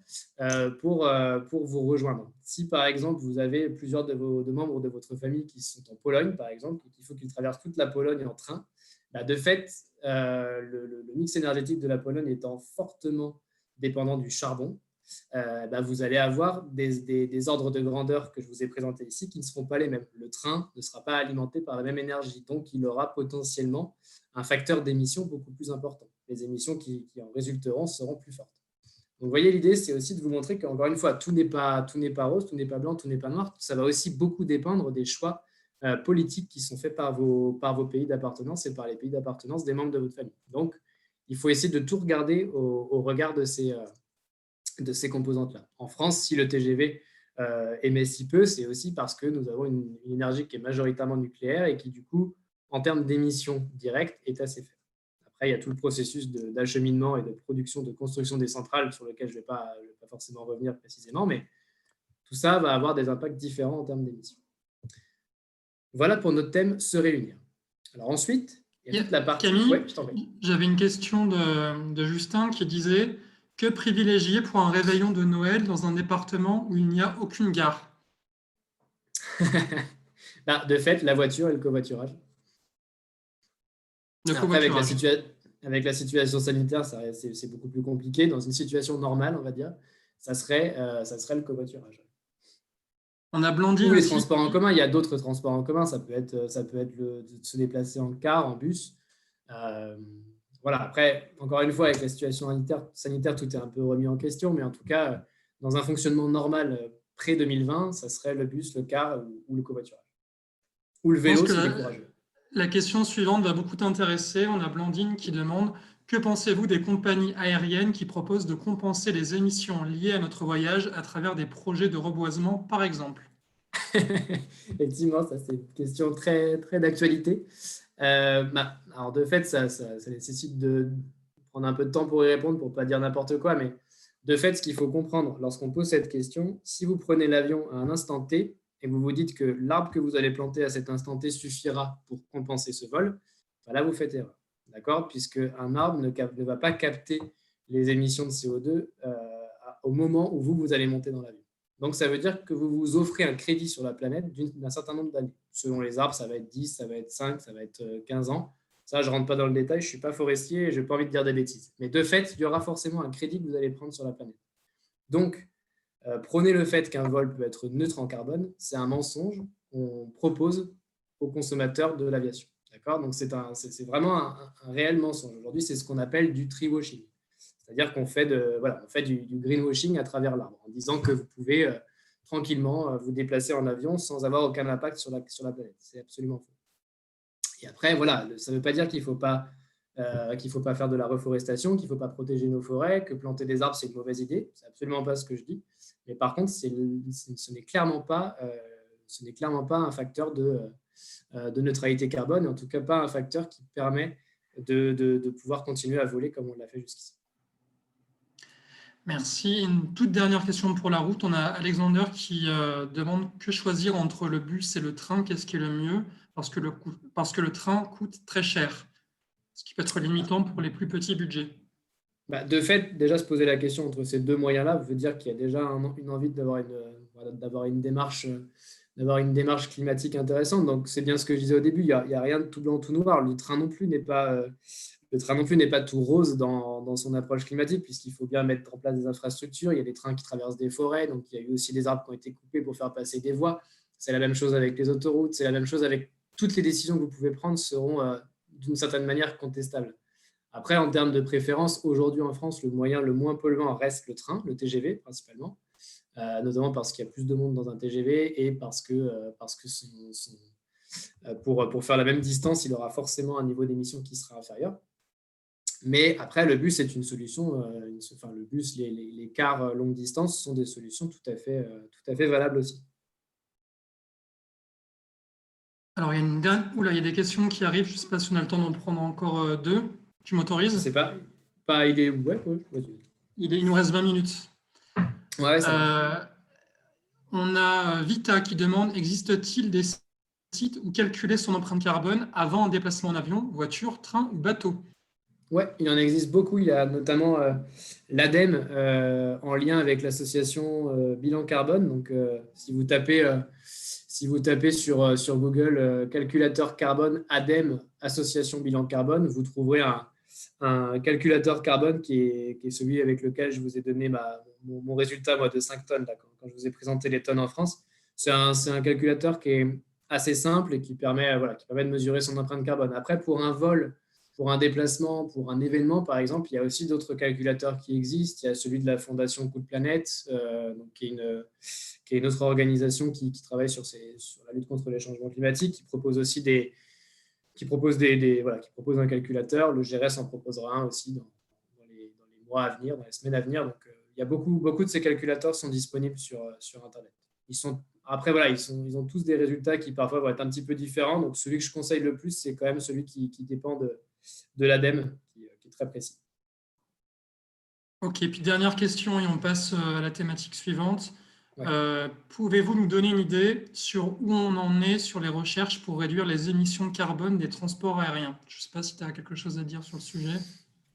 pour vous rejoindre. Si, par exemple, vous avez plusieurs de membres de votre famille qui sont en Pologne, par exemple, et qu'il faut qu'ils traversent toute la Pologne en train, de fait, le mix énergétique de la Pologne étant fortement dépendant du charbon, vous allez avoir des ordres de grandeur que je vous ai présentés ici qui ne seront pas les mêmes. Le train ne sera pas alimenté par la même énergie, donc il aura potentiellement un facteur d'émission beaucoup plus important. Les émissions qui en résulteront seront plus fortes. Donc, vous voyez, l'idée, c'est aussi de vous montrer qu'encore une fois, tout n'est pas rose, tout n'est pas blanc, tout n'est pas noir. Ça va aussi beaucoup dépendre des choix politiques qui sont faits par vos pays d'appartenance et par les pays d'appartenance des membres de votre famille. Donc, il faut essayer de tout regarder au regard de ces composantes-là. En France, si le TGV émet si peu, c'est aussi parce que nous avons une énergie qui est majoritairement nucléaire et qui, du coup, en termes d'émissions directes, est assez faible. Après, il y a tout le processus d'acheminement et de production, de construction des centrales sur lequel je ne vais pas forcément revenir précisément, mais tout ça va avoir des impacts différents en termes d'émissions. Voilà pour notre thème « Se réunir ». Alors ensuite, il y a toute la partie… Camille, ouais, je t'en prie. J'avais une question de Justin qui disait « Que privilégier pour un réveillon de Noël dans un département où il n'y a aucune gare ?» De fait, la voiture et le covoiturage. Après, avec la situation sanitaire, c'est beaucoup plus compliqué. Dans une situation normale, on va dire, ça serait le covoiturage. On a Blandine ou les aussi. Transports en commun. Il y a d'autres transports en commun. Ça peut être de se déplacer en car, en bus. Voilà. Après, encore une fois, avec la situation sanitaire, tout est un peu remis en question. Mais en tout cas, dans un fonctionnement normal pré-2020, ça serait le bus, le car ou le covoiturage. Ou le vélo, si c'est courageux. La question suivante va beaucoup t'intéresser. On a Blandine qui demande « Que pensez-vous des compagnies aériennes qui proposent de compenser les émissions liées à notre voyage à travers des projets de reboisement, par exemple ?» Effectivement, ça c'est une question très, très d'actualité. Alors de fait, ça nécessite de prendre un peu de temps pour y répondre, pour ne pas dire n'importe quoi, mais de fait, ce qu'il faut comprendre lorsqu'on pose cette question, si vous prenez l'avion à un instant T et que vous vous dites que l'arbre que vous allez planter à cet instant T suffira pour compenser ce vol, là vous faites erreur, d'accord ? Puisque un arbre ne va pas capter les émissions de CO2 au moment où vous allez monter dans l'avion. Donc, ça veut dire que vous vous offrez un crédit sur la planète d'un certain nombre d'années. Selon les arbres, ça va être 10, ça va être 5, ça va être 15 ans. Ça, je ne rentre pas dans le détail, je ne suis pas forestier et je n'ai pas envie de dire des bêtises. Mais de fait, il y aura forcément un crédit que vous allez prendre sur la planète. Donc, prenez le fait qu'un vol peut être neutre en carbone, c'est un mensonge qu'on propose aux consommateurs de l'aviation. D'accord ? Donc, c'est vraiment un réel mensonge. Aujourd'hui, c'est ce qu'on appelle du tree washing. C'est-à-dire qu'on fait, du greenwashing à travers l'arbre, en disant que vous pouvez tranquillement vous déplacer en avion sans avoir aucun impact sur la planète. C'est absolument faux. Et après, voilà, ça ne veut pas dire qu'il ne faut pas faire de la reforestation, qu'il ne faut pas protéger nos forêts, que planter des arbres, c'est une mauvaise idée. Ce n'est absolument pas ce que je dis. Mais par contre, ce n'est clairement pas un facteur de neutralité carbone, en tout cas pas un facteur qui permet de pouvoir continuer à voler comme on l'a fait jusqu'ici. Merci. Une toute dernière question pour la route. On a Alexander qui demande que choisir entre le bus et le train, qu'est-ce qui est le mieux parce que le train coûte très cher, ce qui peut être limitant pour les plus petits budgets. De fait, déjà se poser la question entre ces deux moyens-là veut dire qu'il y a déjà une envie d'avoir une démarche climatique intéressante. Donc, c'est bien ce que je disais au début, il n'y a rien de tout blanc, tout noir. Le train non plus n'est pas tout rose dans son approche climatique, puisqu'il faut bien mettre en place des infrastructures. Il y a des trains qui traversent des forêts, donc il y a eu aussi des arbres qui ont été coupés pour faire passer des voies. C'est la même chose avec les autoroutes, c'est la même chose avec toutes les décisions que vous pouvez prendre seront d'une certaine manière contestables. Après, en termes de préférence, aujourd'hui en France, le moyen le moins polluant reste le train, le TGV principalement, notamment parce qu'il y a plus de monde dans un TGV et parce que pour faire la même distance, il aura forcément un niveau d'émission qui sera inférieur. Mais après, le bus est une solution. Le bus, les cars longue distance sont des solutions tout à fait valables aussi. Alors, il y a des questions qui arrivent. Je ne sais pas si on a le temps d'en prendre encore deux. Tu m'autorises? Je ne sais pas. Il est... Ouais, vas-y. Il nous reste 20 minutes. Ouais, ça on a Vita qui demande, existe-t-il des sites où calculer son empreinte carbone avant un déplacement en avion, voiture, train ou bateau? Oui, il en existe beaucoup. Il y a notamment l'ADEME en lien avec l'association Bilan Carbone. Donc, si vous tapez sur Google calculateur carbone ADEME Association Bilan Carbone, vous trouverez un calculateur carbone qui est celui avec lequel je vous ai donné mon résultat de 5 tonnes là, quand je vous ai présenté les tonnes en France. C'est un calculateur qui est assez simple et qui permet de mesurer son empreinte carbone. Après, pour un vol, pour un déplacement, pour un événement, par exemple, il y a aussi d'autres calculateurs qui existent. Il y a celui de la Fondation Coup de Planète, qui est une autre organisation qui travaille sur la lutte contre les changements climatiques, qui propose aussi qui propose un calculateur. Le GRS en proposera un aussi dans les mois à venir, dans les semaines à venir. Donc, il y a beaucoup de ces calculateurs sont disponibles sur Internet. Ils ont tous des résultats qui parfois vont être un petit peu différents. Donc, celui que je conseille le plus, c'est quand même celui qui dépend de l'ADEME, qui est très précis. Ok, puis dernière question et on passe à la thématique suivante. Ouais. Pouvez-vous nous donner une idée sur où on en est sur les recherches pour réduire les émissions de carbone des transports aériens? Je ne sais pas si tu as quelque chose à dire sur le sujet.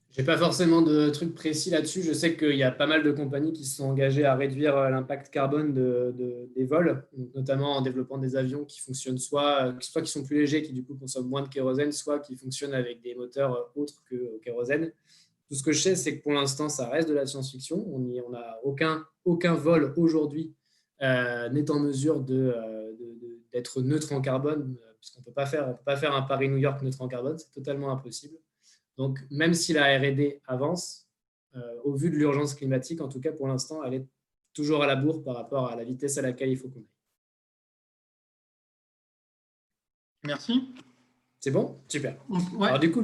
Je n'ai pas forcément de trucs précis là-dessus. Je sais qu'il y a pas mal de compagnies qui se sont engagées à réduire l'impact carbone des vols, notamment en développant des avions qui fonctionnent soit qui sont plus légers, qui du coup consomment moins de kérosène, soit qui fonctionnent avec des moteurs autres que au kérosène. Tout ce que je sais, c'est que pour l'instant, ça reste de la science-fiction. On n'a aucun vol aujourd'hui n'est en mesure d'être neutre en carbone, puisqu'on ne peut pas faire un Paris-New York neutre en carbone, c'est totalement impossible. Donc, même si la R&D avance, au vu de l'urgence climatique, en tout cas pour l'instant, elle est toujours à la bourre par rapport à la vitesse à laquelle il faut qu'on aille. Merci. C'est bon? Super. Ouais. Alors du coup,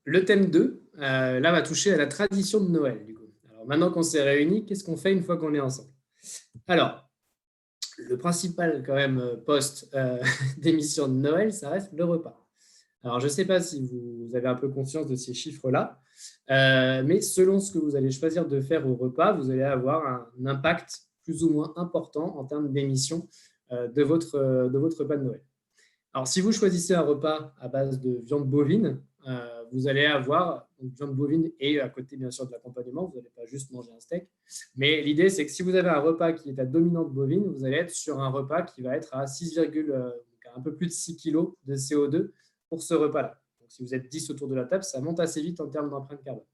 le thème 2, là, va toucher à la tradition de Noël. Du coup. Alors maintenant qu'on s'est réunis, qu'est-ce qu'on fait une fois qu'on est ensemble? Alors, le principal quand même poste d'émission de Noël, ça reste le repas. Alors, je ne sais pas si vous avez un peu conscience de ces chiffres-là, mais selon ce que vous allez choisir de faire au repas, vous allez avoir un impact plus ou moins important en termes d'émissions de votre repas de Noël. Alors, si vous choisissez un repas à base de viande bovine, vous allez avoir une viande bovine et à côté, bien sûr, de l'accompagnement. Vous n'allez pas juste manger un steak. Mais l'idée, c'est que si vous avez un repas qui est à dominante bovine, vous allez être sur un repas qui va être à un peu plus de 6 kg de CO2 pour ce repas-là. Donc, si vous êtes 10 autour de la table, ça monte assez vite en termes d'empreinte carbone.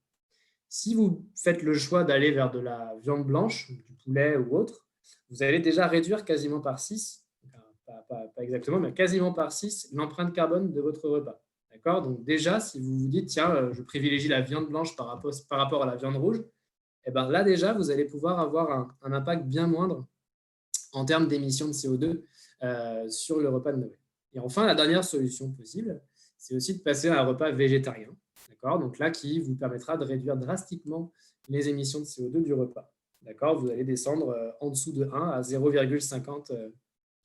Si vous faites le choix d'aller vers de la viande blanche, du poulet ou autre, vous allez déjà réduire quasiment par 6, pas exactement, mais quasiment par 6, l'empreinte carbone de votre repas. D'accord? Donc déjà, si vous vous dites, tiens, je privilégie la viande blanche par rapport à la viande rouge, et ben là déjà, vous allez pouvoir avoir un impact bien moindre en termes d'émissions de CO2 sur le repas de Noël. Et enfin, la dernière solution possible, c'est aussi de passer à un repas végétarien. D'accord? Donc là, qui vous permettra de réduire drastiquement les émissions de CO2 du repas. D'accord? Vous allez descendre en dessous de 1 à 0,50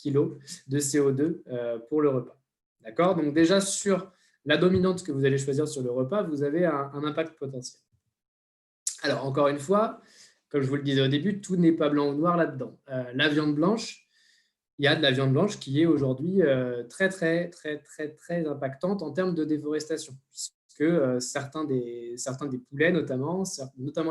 kg de CO2 pour le repas. D'accord? Donc déjà, sur la dominante que vous allez choisir sur le repas, vous avez un impact potentiel. Alors, encore une fois, comme je vous le disais au début, tout n'est pas blanc ou noir là-dedans. La viande blanche, il y a de la viande blanche qui est aujourd'hui très, très, très, très, très impactante en termes de déforestation, puisque certains des poulets, notamment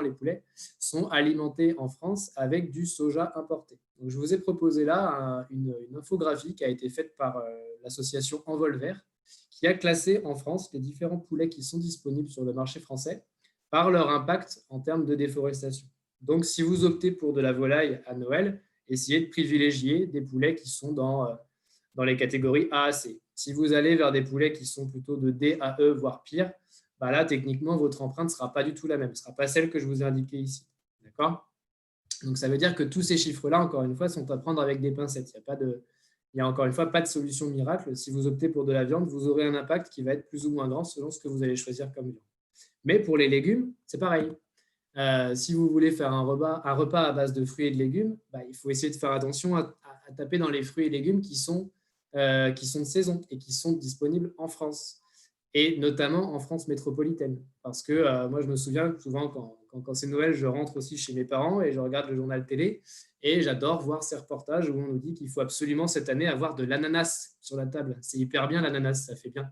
les poulets, sont alimentés en France avec du soja importé. Donc, je vous ai proposé là une infographie qui a été faite par l'association Envol Vert, qui a classé en France les différents poulets qui sont disponibles sur le marché français par leur impact en termes de déforestation. Donc, si vous optez pour de la volaille à Noël, essayez de privilégier des poulets qui sont dans les catégories A à C. Si vous allez vers des poulets qui sont plutôt de D à E, voire pire, bah là, techniquement, votre empreinte ne sera pas du tout la même. Ce ne sera pas celle que je vous ai indiquée ici. D'accord? Donc, ça veut dire que tous ces chiffres-là, encore une fois, sont à prendre avec des pincettes. Il n'y a encore une fois pas de solution miracle. Si vous optez pour de la viande, vous aurez un impact qui va être plus ou moins grand selon ce que vous allez choisir comme viande. Mais pour les légumes, c'est pareil. Si vous voulez faire un repas à base de fruits et de légumes, bah, il faut essayer de faire attention à taper dans les fruits et légumes qui sont de saison et qui sont disponibles en France, et notamment en France métropolitaine. Parce que moi, je me souviens souvent quand c'est Noël, je rentre aussi chez mes parents et je regarde le journal télé et j'adore voir ces reportages où on nous dit qu'il faut absolument cette année avoir de l'ananas sur la table. C'est hyper bien l'ananas, ça fait bien.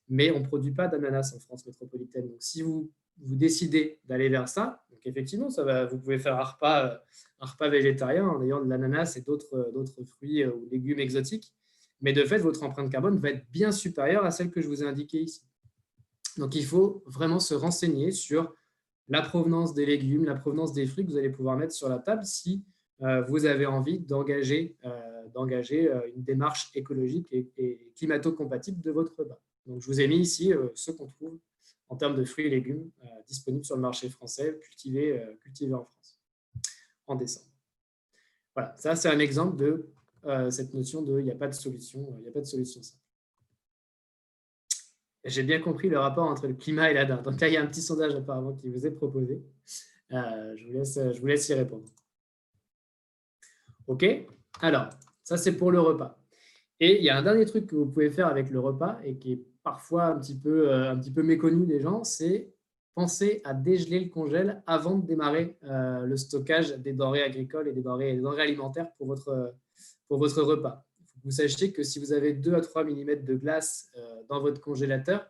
Mais on ne produit pas d'ananas en France métropolitaine. Donc, si vous décidez d'aller vers ça, donc effectivement, vous pouvez faire un repas végétarien en ayant de l'ananas et d'autres fruits ou légumes exotiques. Mais de fait, votre empreinte carbone va être bien supérieure à celle que je vous ai indiquée ici. Donc, il faut vraiment se renseigner sur la provenance des légumes, la provenance des fruits que vous allez pouvoir mettre sur la table si vous avez envie d'engager une démarche écologique et climato-compatible de votre repas. Donc, je vous ai mis ici ceux qu'on trouve en termes de fruits et légumes disponibles sur le marché français, cultivés en France, en décembre. Voilà, ça c'est un exemple de cette notion de il n'y a pas de solution simple. J'ai bien compris le rapport entre le climat et la dinde. Donc là, il y a un petit sondage apparemment qui vous est proposé. Je vous laisse y répondre. OK? Alors, ça c'est pour le repas. Et il y a un dernier truc que vous pouvez faire avec le repas et qui est parfois un petit peu méconnu des gens, c'est penser à dégeler le congèle avant de démarrer le stockage des denrées agricoles et des denrées alimentaires pour votre repas. Il faut que vous sachiez que si vous avez 2 à 3 mm de glace dans votre congélateur,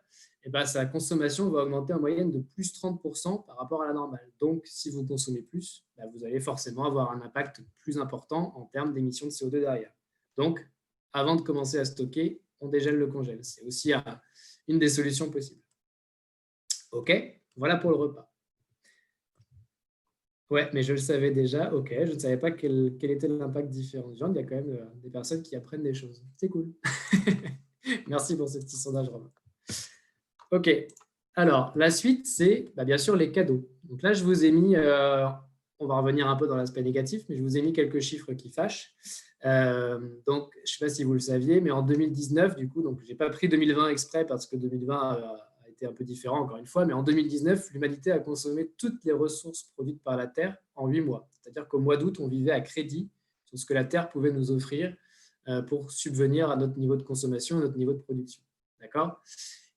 et ben, sa consommation va augmenter en moyenne de plus 30% par rapport à la normale. Donc, si vous consommez plus, ben, vous allez forcément avoir un impact plus important en termes d'émissions de CO2 derrière. Donc, avant de commencer à stocker, on dégèle le congèle. C'est aussi une des solutions possibles. OK, voilà pour le repas. Ouais, mais je le savais déjà. OK, je ne savais pas quel était l'impact différent de viande. Il y a quand même des personnes qui apprennent des choses. C'est cool. Merci pour ce petit sondage, Romain. OK, alors la suite, c'est bien sûr les cadeaux. Donc là, je vous ai mis, on va revenir un peu dans l'aspect négatif, mais je vous ai mis quelques chiffres qui fâchent. Donc, je ne sais pas si vous le saviez, mais en 2019, du coup, donc je n'ai pas pris 2020 exprès parce que 2020 a été un peu différent, encore une fois, mais en 2019, l'humanité a consommé toutes les ressources produites par la Terre en 8 mois. C'est-à-dire qu'au mois d'août, on vivait à crédit sur ce que la Terre pouvait nous offrir pour subvenir à notre niveau de consommation, à notre niveau de production. D'accord ?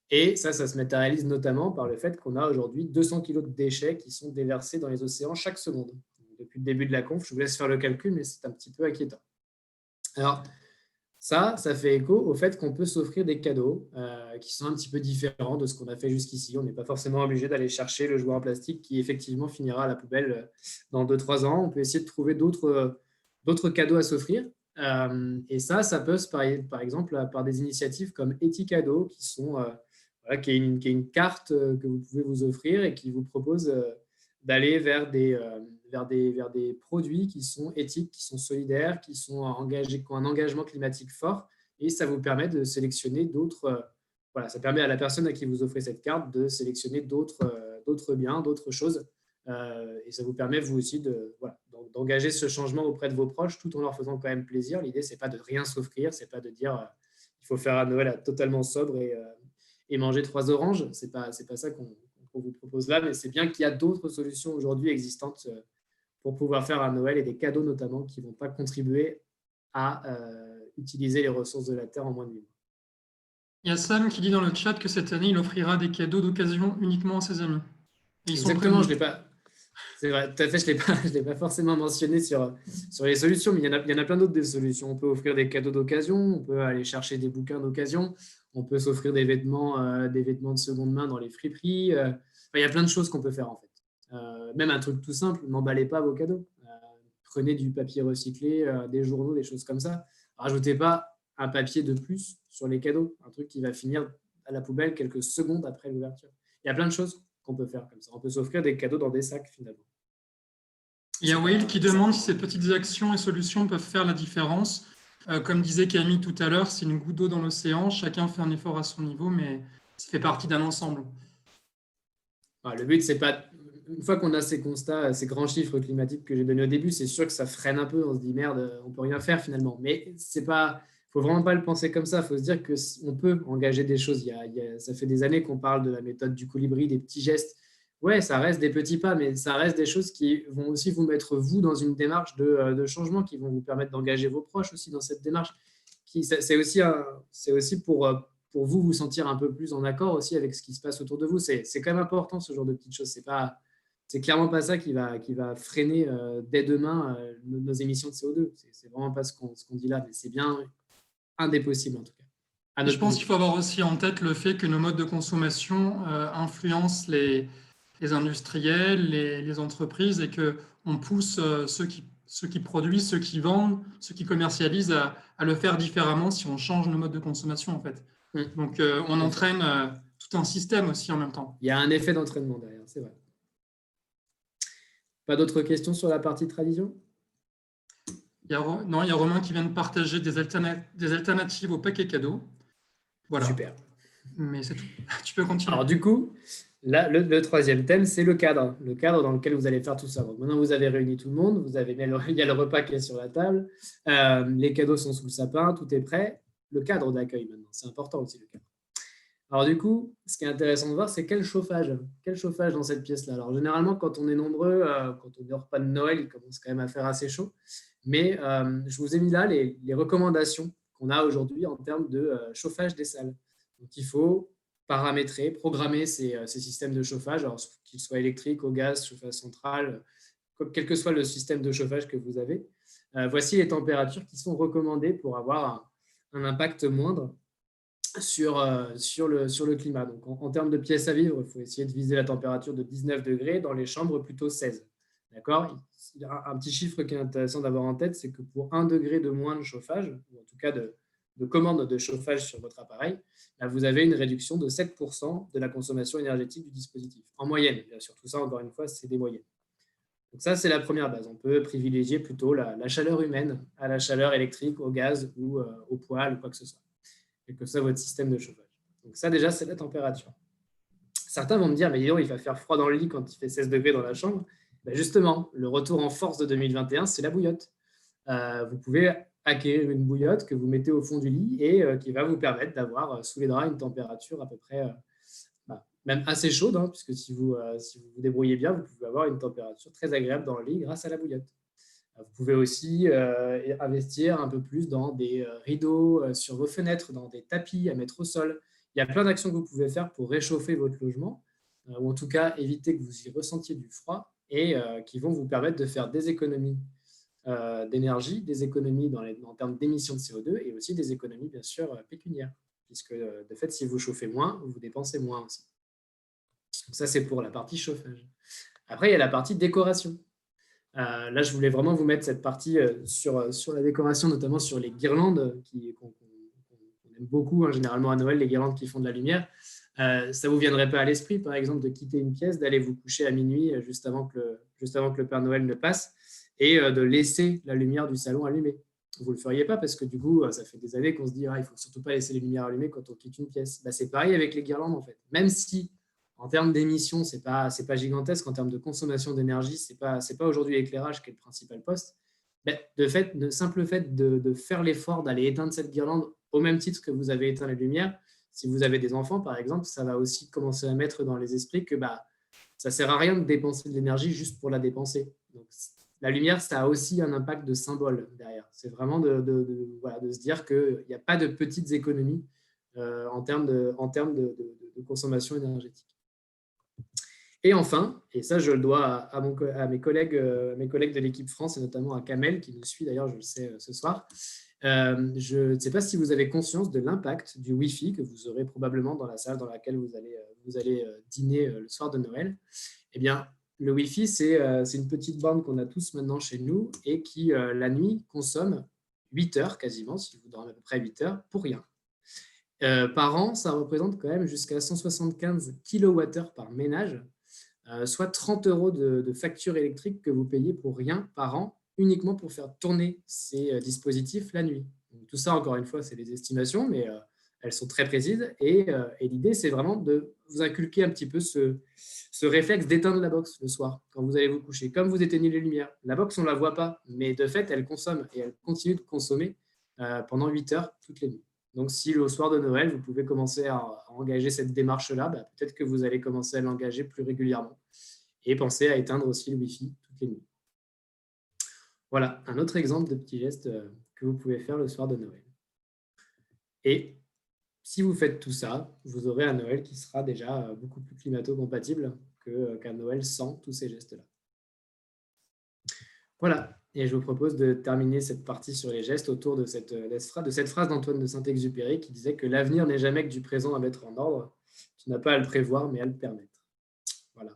Et ça se matérialise notamment par le fait qu'on a aujourd'hui 200 kg de déchets qui sont déversés dans les océans chaque seconde. Depuis le début de la conf, je vous laisse faire le calcul, mais c'est un petit peu inquiétant. Alors, ça fait écho au fait qu'on peut s'offrir des cadeaux qui sont un petit peu différents de ce qu'on a fait jusqu'ici. On n'est pas forcément obligé d'aller chercher le jouet en plastique qui effectivement finira à la poubelle dans 2-3 ans. On peut essayer de trouver d'autres cadeaux à s'offrir. Et ça peut se parier, par exemple, par des initiatives comme Eticadeau, qui est une carte que vous pouvez vous offrir et qui vous propose d'aller vers des produits qui sont éthiques, qui sont solidaires, qui sont engagés, qui ont un engagement climatique fort, et ça vous permet de sélectionner d'autres. Ça permet à la personne à qui vous offrez cette carte de sélectionner d'autres biens, d'autres choses, et ça vous permet vous aussi d'engager ce changement auprès de vos proches tout en leur faisant quand même plaisir. L'idée, c'est pas de rien s'offrir, c'est pas de dire il faut faire un Noël totalement sobre et manger 3 oranges. C'est pas ça qu'on vous propose là, mais c'est bien qu'il y a d'autres solutions aujourd'hui existantes pour pouvoir faire un Noël et des cadeaux notamment qui ne vont pas contribuer à utiliser les ressources de la Terre en moins de 8 mois. Il y a Sam qui dit dans le chat que cette année, il offrira des cadeaux d'occasion uniquement à ses amis. Et ils sont Exactement, je prévenus. l'ai pas. C'est vrai, tout à fait, je l'ai pas forcément mentionné sur les solutions, mais il y en a plein d'autres des solutions. On peut offrir des cadeaux d'occasion, on peut aller chercher des bouquins d'occasion, on peut s'offrir des vêtements de seconde main dans les friperies. Enfin, il y a plein de choses qu'on peut faire en fait. Même un truc tout simple, n'emballez pas vos cadeaux. Prenez du papier recyclé, des journaux, des choses comme ça. Rajoutez pas un papier de plus sur les cadeaux, un truc qui va finir à la poubelle quelques secondes après l'ouverture. Il y a plein de choses qu'on peut faire comme ça. On peut s'offrir des cadeaux dans des sacs finalement. Il y a Will qui demande si ces petites actions et solutions peuvent faire la différence. Comme disait Camille tout à l'heure, c'est une goutte d'eau dans l'océan. Chacun fait un effort à son niveau, mais ça fait partie d'un ensemble. Le but, c'est pas. Une fois qu'on a ces constats, ces grands chiffres climatiques que j'ai donnés au début, c'est sûr que ça freine un peu. On se dit merde, on peut rien faire finalement. Mais c'est pas. Faut vraiment pas le penser comme ça. Il faut se dire qu'on peut engager des choses. Ça fait des années qu'on parle de la méthode du colibri, des petits gestes. Ouais, ça reste des petits pas, mais ça reste des choses qui vont aussi vous mettre, vous, dans une démarche de changement, qui vont vous permettre d'engager vos proches aussi dans cette démarche. C'est aussi pour vous sentir un peu plus en accord aussi avec ce qui se passe autour de vous. C'est quand même important, ce genre de petites choses. C'est clairement pas ça qui va freiner dès demain nos émissions de CO2. C'est vraiment pas ce qu'on dit là, mais c'est bien un des possibles en tout cas. Et je pense qu'il faut avoir aussi en tête le fait que nos modes de consommation influencent les industriels, les entreprises, et qu'on pousse ceux qui produisent, ceux qui vendent, ceux qui commercialisent à le faire différemment si on change nos modes de consommation en fait. Donc on entraîne tout un système aussi en même temps. Il y a un effet d'entraînement derrière, c'est vrai. Pas d'autres questions sur la partie tradition ? Non, il y a Romain qui vient de partager des alternatives au paquet cadeau. Voilà. Super. Mais c'est tout. Tu peux continuer. Alors du coup, là, le troisième thème, c'est le cadre dans lequel vous allez faire tout ça. Donc, maintenant, vous avez réuni tout le monde, il y a le repas qui est sur la table, les cadeaux sont sous le sapin, tout est prêt. Le cadre d'accueil maintenant, c'est important aussi le cadre. Alors du coup, ce qui est intéressant de voir, c'est quel chauffage dans cette pièce-là. Alors généralement, quand on est nombreux, quand on est au repas de Noël, il commence quand même à faire assez chaud. Mais je vous ai mis là les recommandations qu'on a aujourd'hui en termes de chauffage des salles. Donc il faut paramétrer, programmer ces systèmes de chauffage, alors qu'ils soient électriques, au gaz, chauffage central, quel que soit le système de chauffage que vous avez. Voici les températures qui sont recommandées pour avoir un impact moindre sur le climat. Donc, en termes de pièces à vivre, il faut essayer de viser la température de 19 degrés, dans les chambres plutôt 16. D'accord ? Un petit chiffre qui est intéressant d'avoir en tête, c'est que pour 1 degré de moins de chauffage, ou en tout cas de commande de chauffage sur votre appareil, là, vous avez une réduction de 7% de la consommation énergétique du dispositif. En moyenne, bien sûr. Tout ça, encore une fois, c'est des moyennes. Donc ça, c'est la première base. On peut privilégier plutôt la chaleur humaine à la chaleur électrique, au gaz ou au poêle ou quoi que ce soit, quel que soit votre système de chauffage. Donc ça, déjà, c'est la température. Certains vont me dire, mais dis donc, il va faire froid dans le lit quand il fait 16 degrés dans la chambre. Ben justement, le retour en force de 2021, c'est la bouillotte. Vous pouvez acquérir une bouillotte que vous mettez au fond du lit et qui va vous permettre d'avoir sous les draps une température à peu près, même assez chaude, hein, puisque si vous vous débrouillez bien, vous pouvez avoir une température très agréable dans le lit grâce à la bouillotte. Vous pouvez aussi investir un peu plus dans des rideaux sur vos fenêtres, dans des tapis à mettre au sol. Il y a plein d'actions que vous pouvez faire pour réchauffer votre logement, ou en tout cas éviter que vous y ressentiez du froid, et qui vont vous permettre de faire des économies d'énergie, des économies en termes d'émissions de CO2, et aussi des économies, bien sûr, pécuniaires, puisque de fait, si vous chauffez moins, vous dépensez moins aussi. Donc ça, c'est pour la partie chauffage. Après, il y a la partie décoration. Là, je voulais vraiment vous mettre cette partie sur la décoration, notamment sur les guirlandes qu'on aime beaucoup, hein, généralement à Noël, les guirlandes qui font de la lumière. Ça ne vous viendrait pas à l'esprit, par exemple, de quitter une pièce, d'aller vous coucher à minuit juste avant que le Père Noël ne passe, et de laisser la lumière du salon allumée. Vous ne le feriez pas parce que du coup, ça fait des années qu'on se dit il ne faut surtout pas laisser les lumières allumées quand on quitte une pièce. C'est pareil avec les guirlandes, en fait. Même si en termes d'émissions, ce n'est pas gigantesque, en termes de consommation d'énergie, ce n'est pas aujourd'hui l'éclairage qui est le principal poste. Le simple fait de faire l'effort d'aller éteindre cette guirlande au même titre que vous avez éteint les lumières, si vous avez des enfants, par exemple, ça va aussi commencer à mettre dans les esprits que ça ne sert à rien de dépenser de l'énergie juste pour la dépenser. Donc, la lumière, ça a aussi un impact de symbole derrière. C'est vraiment de se dire qu'il n'y a pas de petites économies en termes de consommation énergétique. Et enfin, et ça je le dois à mes collègues de l'équipe France, et notamment à Kamel, qui nous suit d'ailleurs, je le sais, ce soir, je ne sais pas si vous avez conscience de l'impact du Wi-Fi que vous aurez probablement dans la salle dans laquelle vous allez dîner le soir de Noël. Eh bien, le Wi-Fi, c'est une petite borne qu'on a tous maintenant chez nous et qui, la nuit, consomme 8 heures quasiment, si vous dormez à peu près 8 heures, pour rien. Par an, ça représente quand même jusqu'à 175 kWh par ménage, soit 30 € de facture électrique que vous payez pour rien par an, uniquement pour faire tourner ces dispositifs la nuit. Donc, tout ça, encore une fois, c'est des estimations, mais elles sont très précises. Et l'idée, c'est vraiment de vous inculquer un petit peu ce réflexe d'éteindre la box le soir, quand vous allez vous coucher. Comme vous éteignez les lumières, la box, on ne la voit pas, mais de fait, elle consomme et elle continue de consommer pendant 8 heures toutes les nuits. Donc, si au soir de Noël, vous pouvez commencer à engager cette démarche-là, peut-être que vous allez commencer à l'engager plus régulièrement et penser à éteindre aussi le Wi-Fi toutes les nuits. Voilà, un autre exemple de petit geste que vous pouvez faire le soir de Noël. Et si vous faites tout ça, vous aurez un Noël qui sera déjà beaucoup plus climato-compatible qu'un Noël sans tous ces gestes-là. Voilà. Et je vous propose de terminer cette partie sur les gestes autour de cette phrase d'Antoine de Saint-Exupéry qui disait que l'avenir n'est jamais que du présent à mettre en ordre. Tu n'as pas à le prévoir, mais à le permettre. Voilà.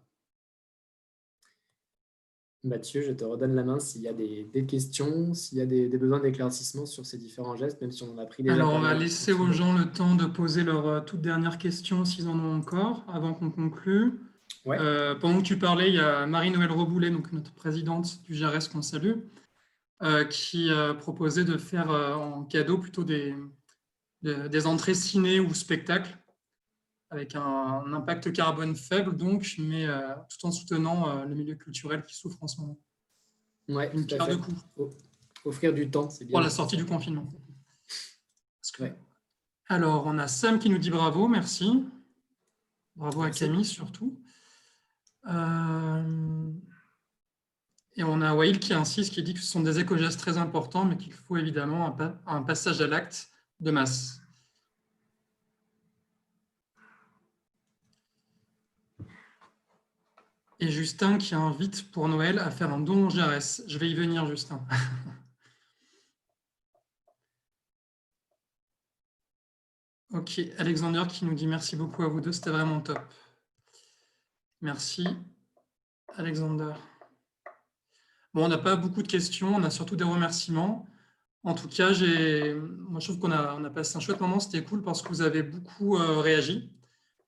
Mathieu, je te redonne la main s'il y a des questions, s'il y a des besoins d'éclaircissement sur ces différents gestes, même si on en a pris déjà. Alors, on va laisser aux gens le temps de poser leurs toutes dernières questions s'ils en ont encore, avant qu'on conclue. Ouais. Pendant que tu parlais, il y a Marie-Noëlle Reboulet, donc notre présidente du GRS qu'on salue, qui proposait de faire en cadeau plutôt des entrées ciné ou spectacles avec un impact carbone faible, donc, mais tout en soutenant le milieu culturel qui souffre en ce moment. Ouais, une pierre de coups. Offrir du temps, c'est bien. Pour la sortie du confinement. Ouais. Alors, on a Sam qui nous dit bravo, merci. Bravo à Camille surtout. Et on a Waïl qui insiste, qui dit que ce sont des éco-gestes très importants, mais qu'il faut évidemment un passage à l'acte de masse. Et Justin qui invite pour Noël à faire un don au GRS. Je vais y venir, Justin. Ok, Alexander qui nous dit merci beaucoup à vous deux, c'était vraiment top. Merci, Alexander. Bon, on n'a pas beaucoup de questions, on a surtout des remerciements. En tout cas, moi je trouve qu'on a passé un chouette moment, c'était cool parce que vous avez beaucoup réagi.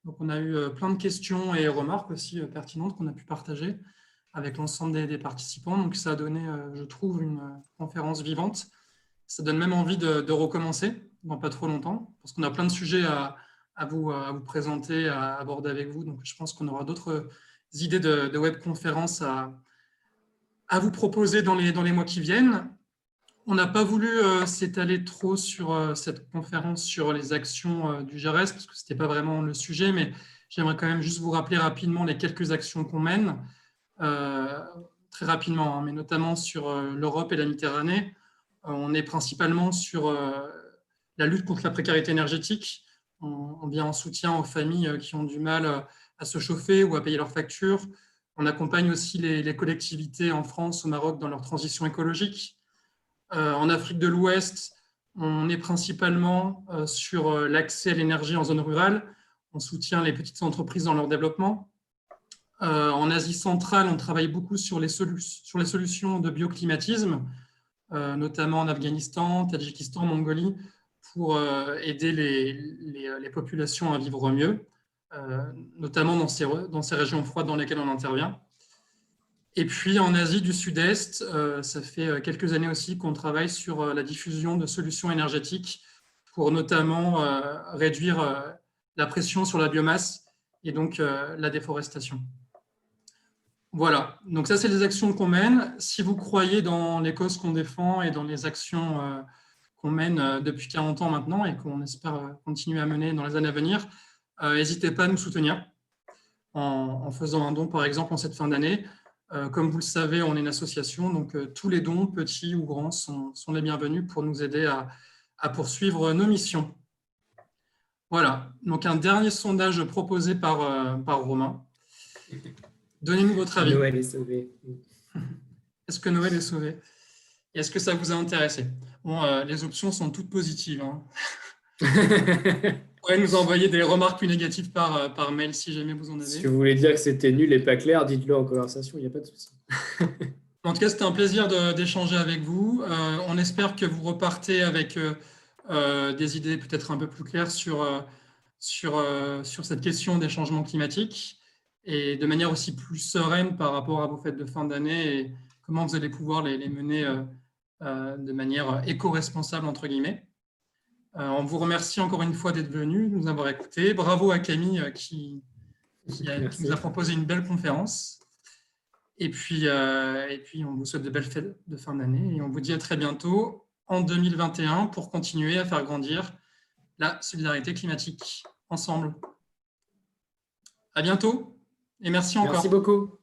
Donc on a eu plein de questions et remarques aussi pertinentes qu'on a pu partager avec l'ensemble des participants. Donc ça a donné, je trouve, une conférence vivante. Ça donne même envie de recommencer dans pas trop longtemps, parce qu'on a plein de sujets à vous présenter, à aborder avec vous. Donc je pense qu'on aura d'autres idées de webconférences à vous proposer dans les mois qui viennent. On n'a pas voulu s'étaler trop sur cette conférence sur les actions du GRS, parce que ce n'était pas vraiment le sujet, mais j'aimerais quand même juste vous rappeler rapidement les quelques actions qu'on mène, très rapidement, hein, mais notamment sur l'Europe et la Méditerranée. On est principalement sur la lutte contre la précarité énergétique. On vient en soutien aux familles qui ont du mal à se chauffer ou à payer leurs factures. On accompagne aussi les collectivités en France, au Maroc, dans leur transition écologique. En Afrique de l'Ouest, on est principalement sur l'accès à l'énergie en zone rurale. On soutient les petites entreprises dans leur développement. En Asie centrale, on travaille beaucoup sur les solutions de bioclimatisme, notamment en Afghanistan, Tadjikistan, Mongolie, pour aider les populations à vivre mieux, notamment dans ces régions froides dans lesquelles on intervient. Et puis en Asie du Sud-Est, ça fait quelques années aussi qu'on travaille sur la diffusion de solutions énergétiques pour notamment réduire la pression sur la biomasse et donc la déforestation. Voilà, donc ça c'est les actions qu'on mène. Si vous croyez dans les causes qu'on défend et dans les actions qu'on mène depuis 40 ans maintenant et qu'on espère continuer à mener dans les années à venir, n'hésitez pas à nous soutenir en faisant un don par exemple en cette fin d'année. Comme vous le savez, on est une association, donc tous les dons, petits ou grands, sont les bienvenus pour nous aider à poursuivre nos missions. Voilà, donc un dernier sondage proposé par Romain. Donnez-nous votre avis. Noël est sauvé. Est-ce que Noël est sauvé? Et est-ce que ça vous a intéressé? Bon, les options sont toutes positives. Hein. Vous pourrez nous envoyer des remarques plus négatives par mail si jamais vous en avez. Si vous voulez dire que c'était nul et pas clair, dites-le en conversation, il n'y a pas de souci. En tout cas, c'était un plaisir d'échanger avec vous. On espère que vous repartez avec des idées peut-être un peu plus claires sur cette question des changements climatiques et de manière aussi plus sereine par rapport à vos fêtes de fin d'année et comment vous allez pouvoir les mener de manière éco-responsable, entre guillemets. On vous remercie encore une fois d'être venu, de nous avoir écoutés. Bravo à Camille qui nous a proposé une belle conférence. Et puis, on vous souhaite de belles fêtes de fin d'année et on vous dit à très bientôt en 2021 pour continuer à faire grandir la solidarité climatique ensemble. À bientôt et merci encore. Merci beaucoup.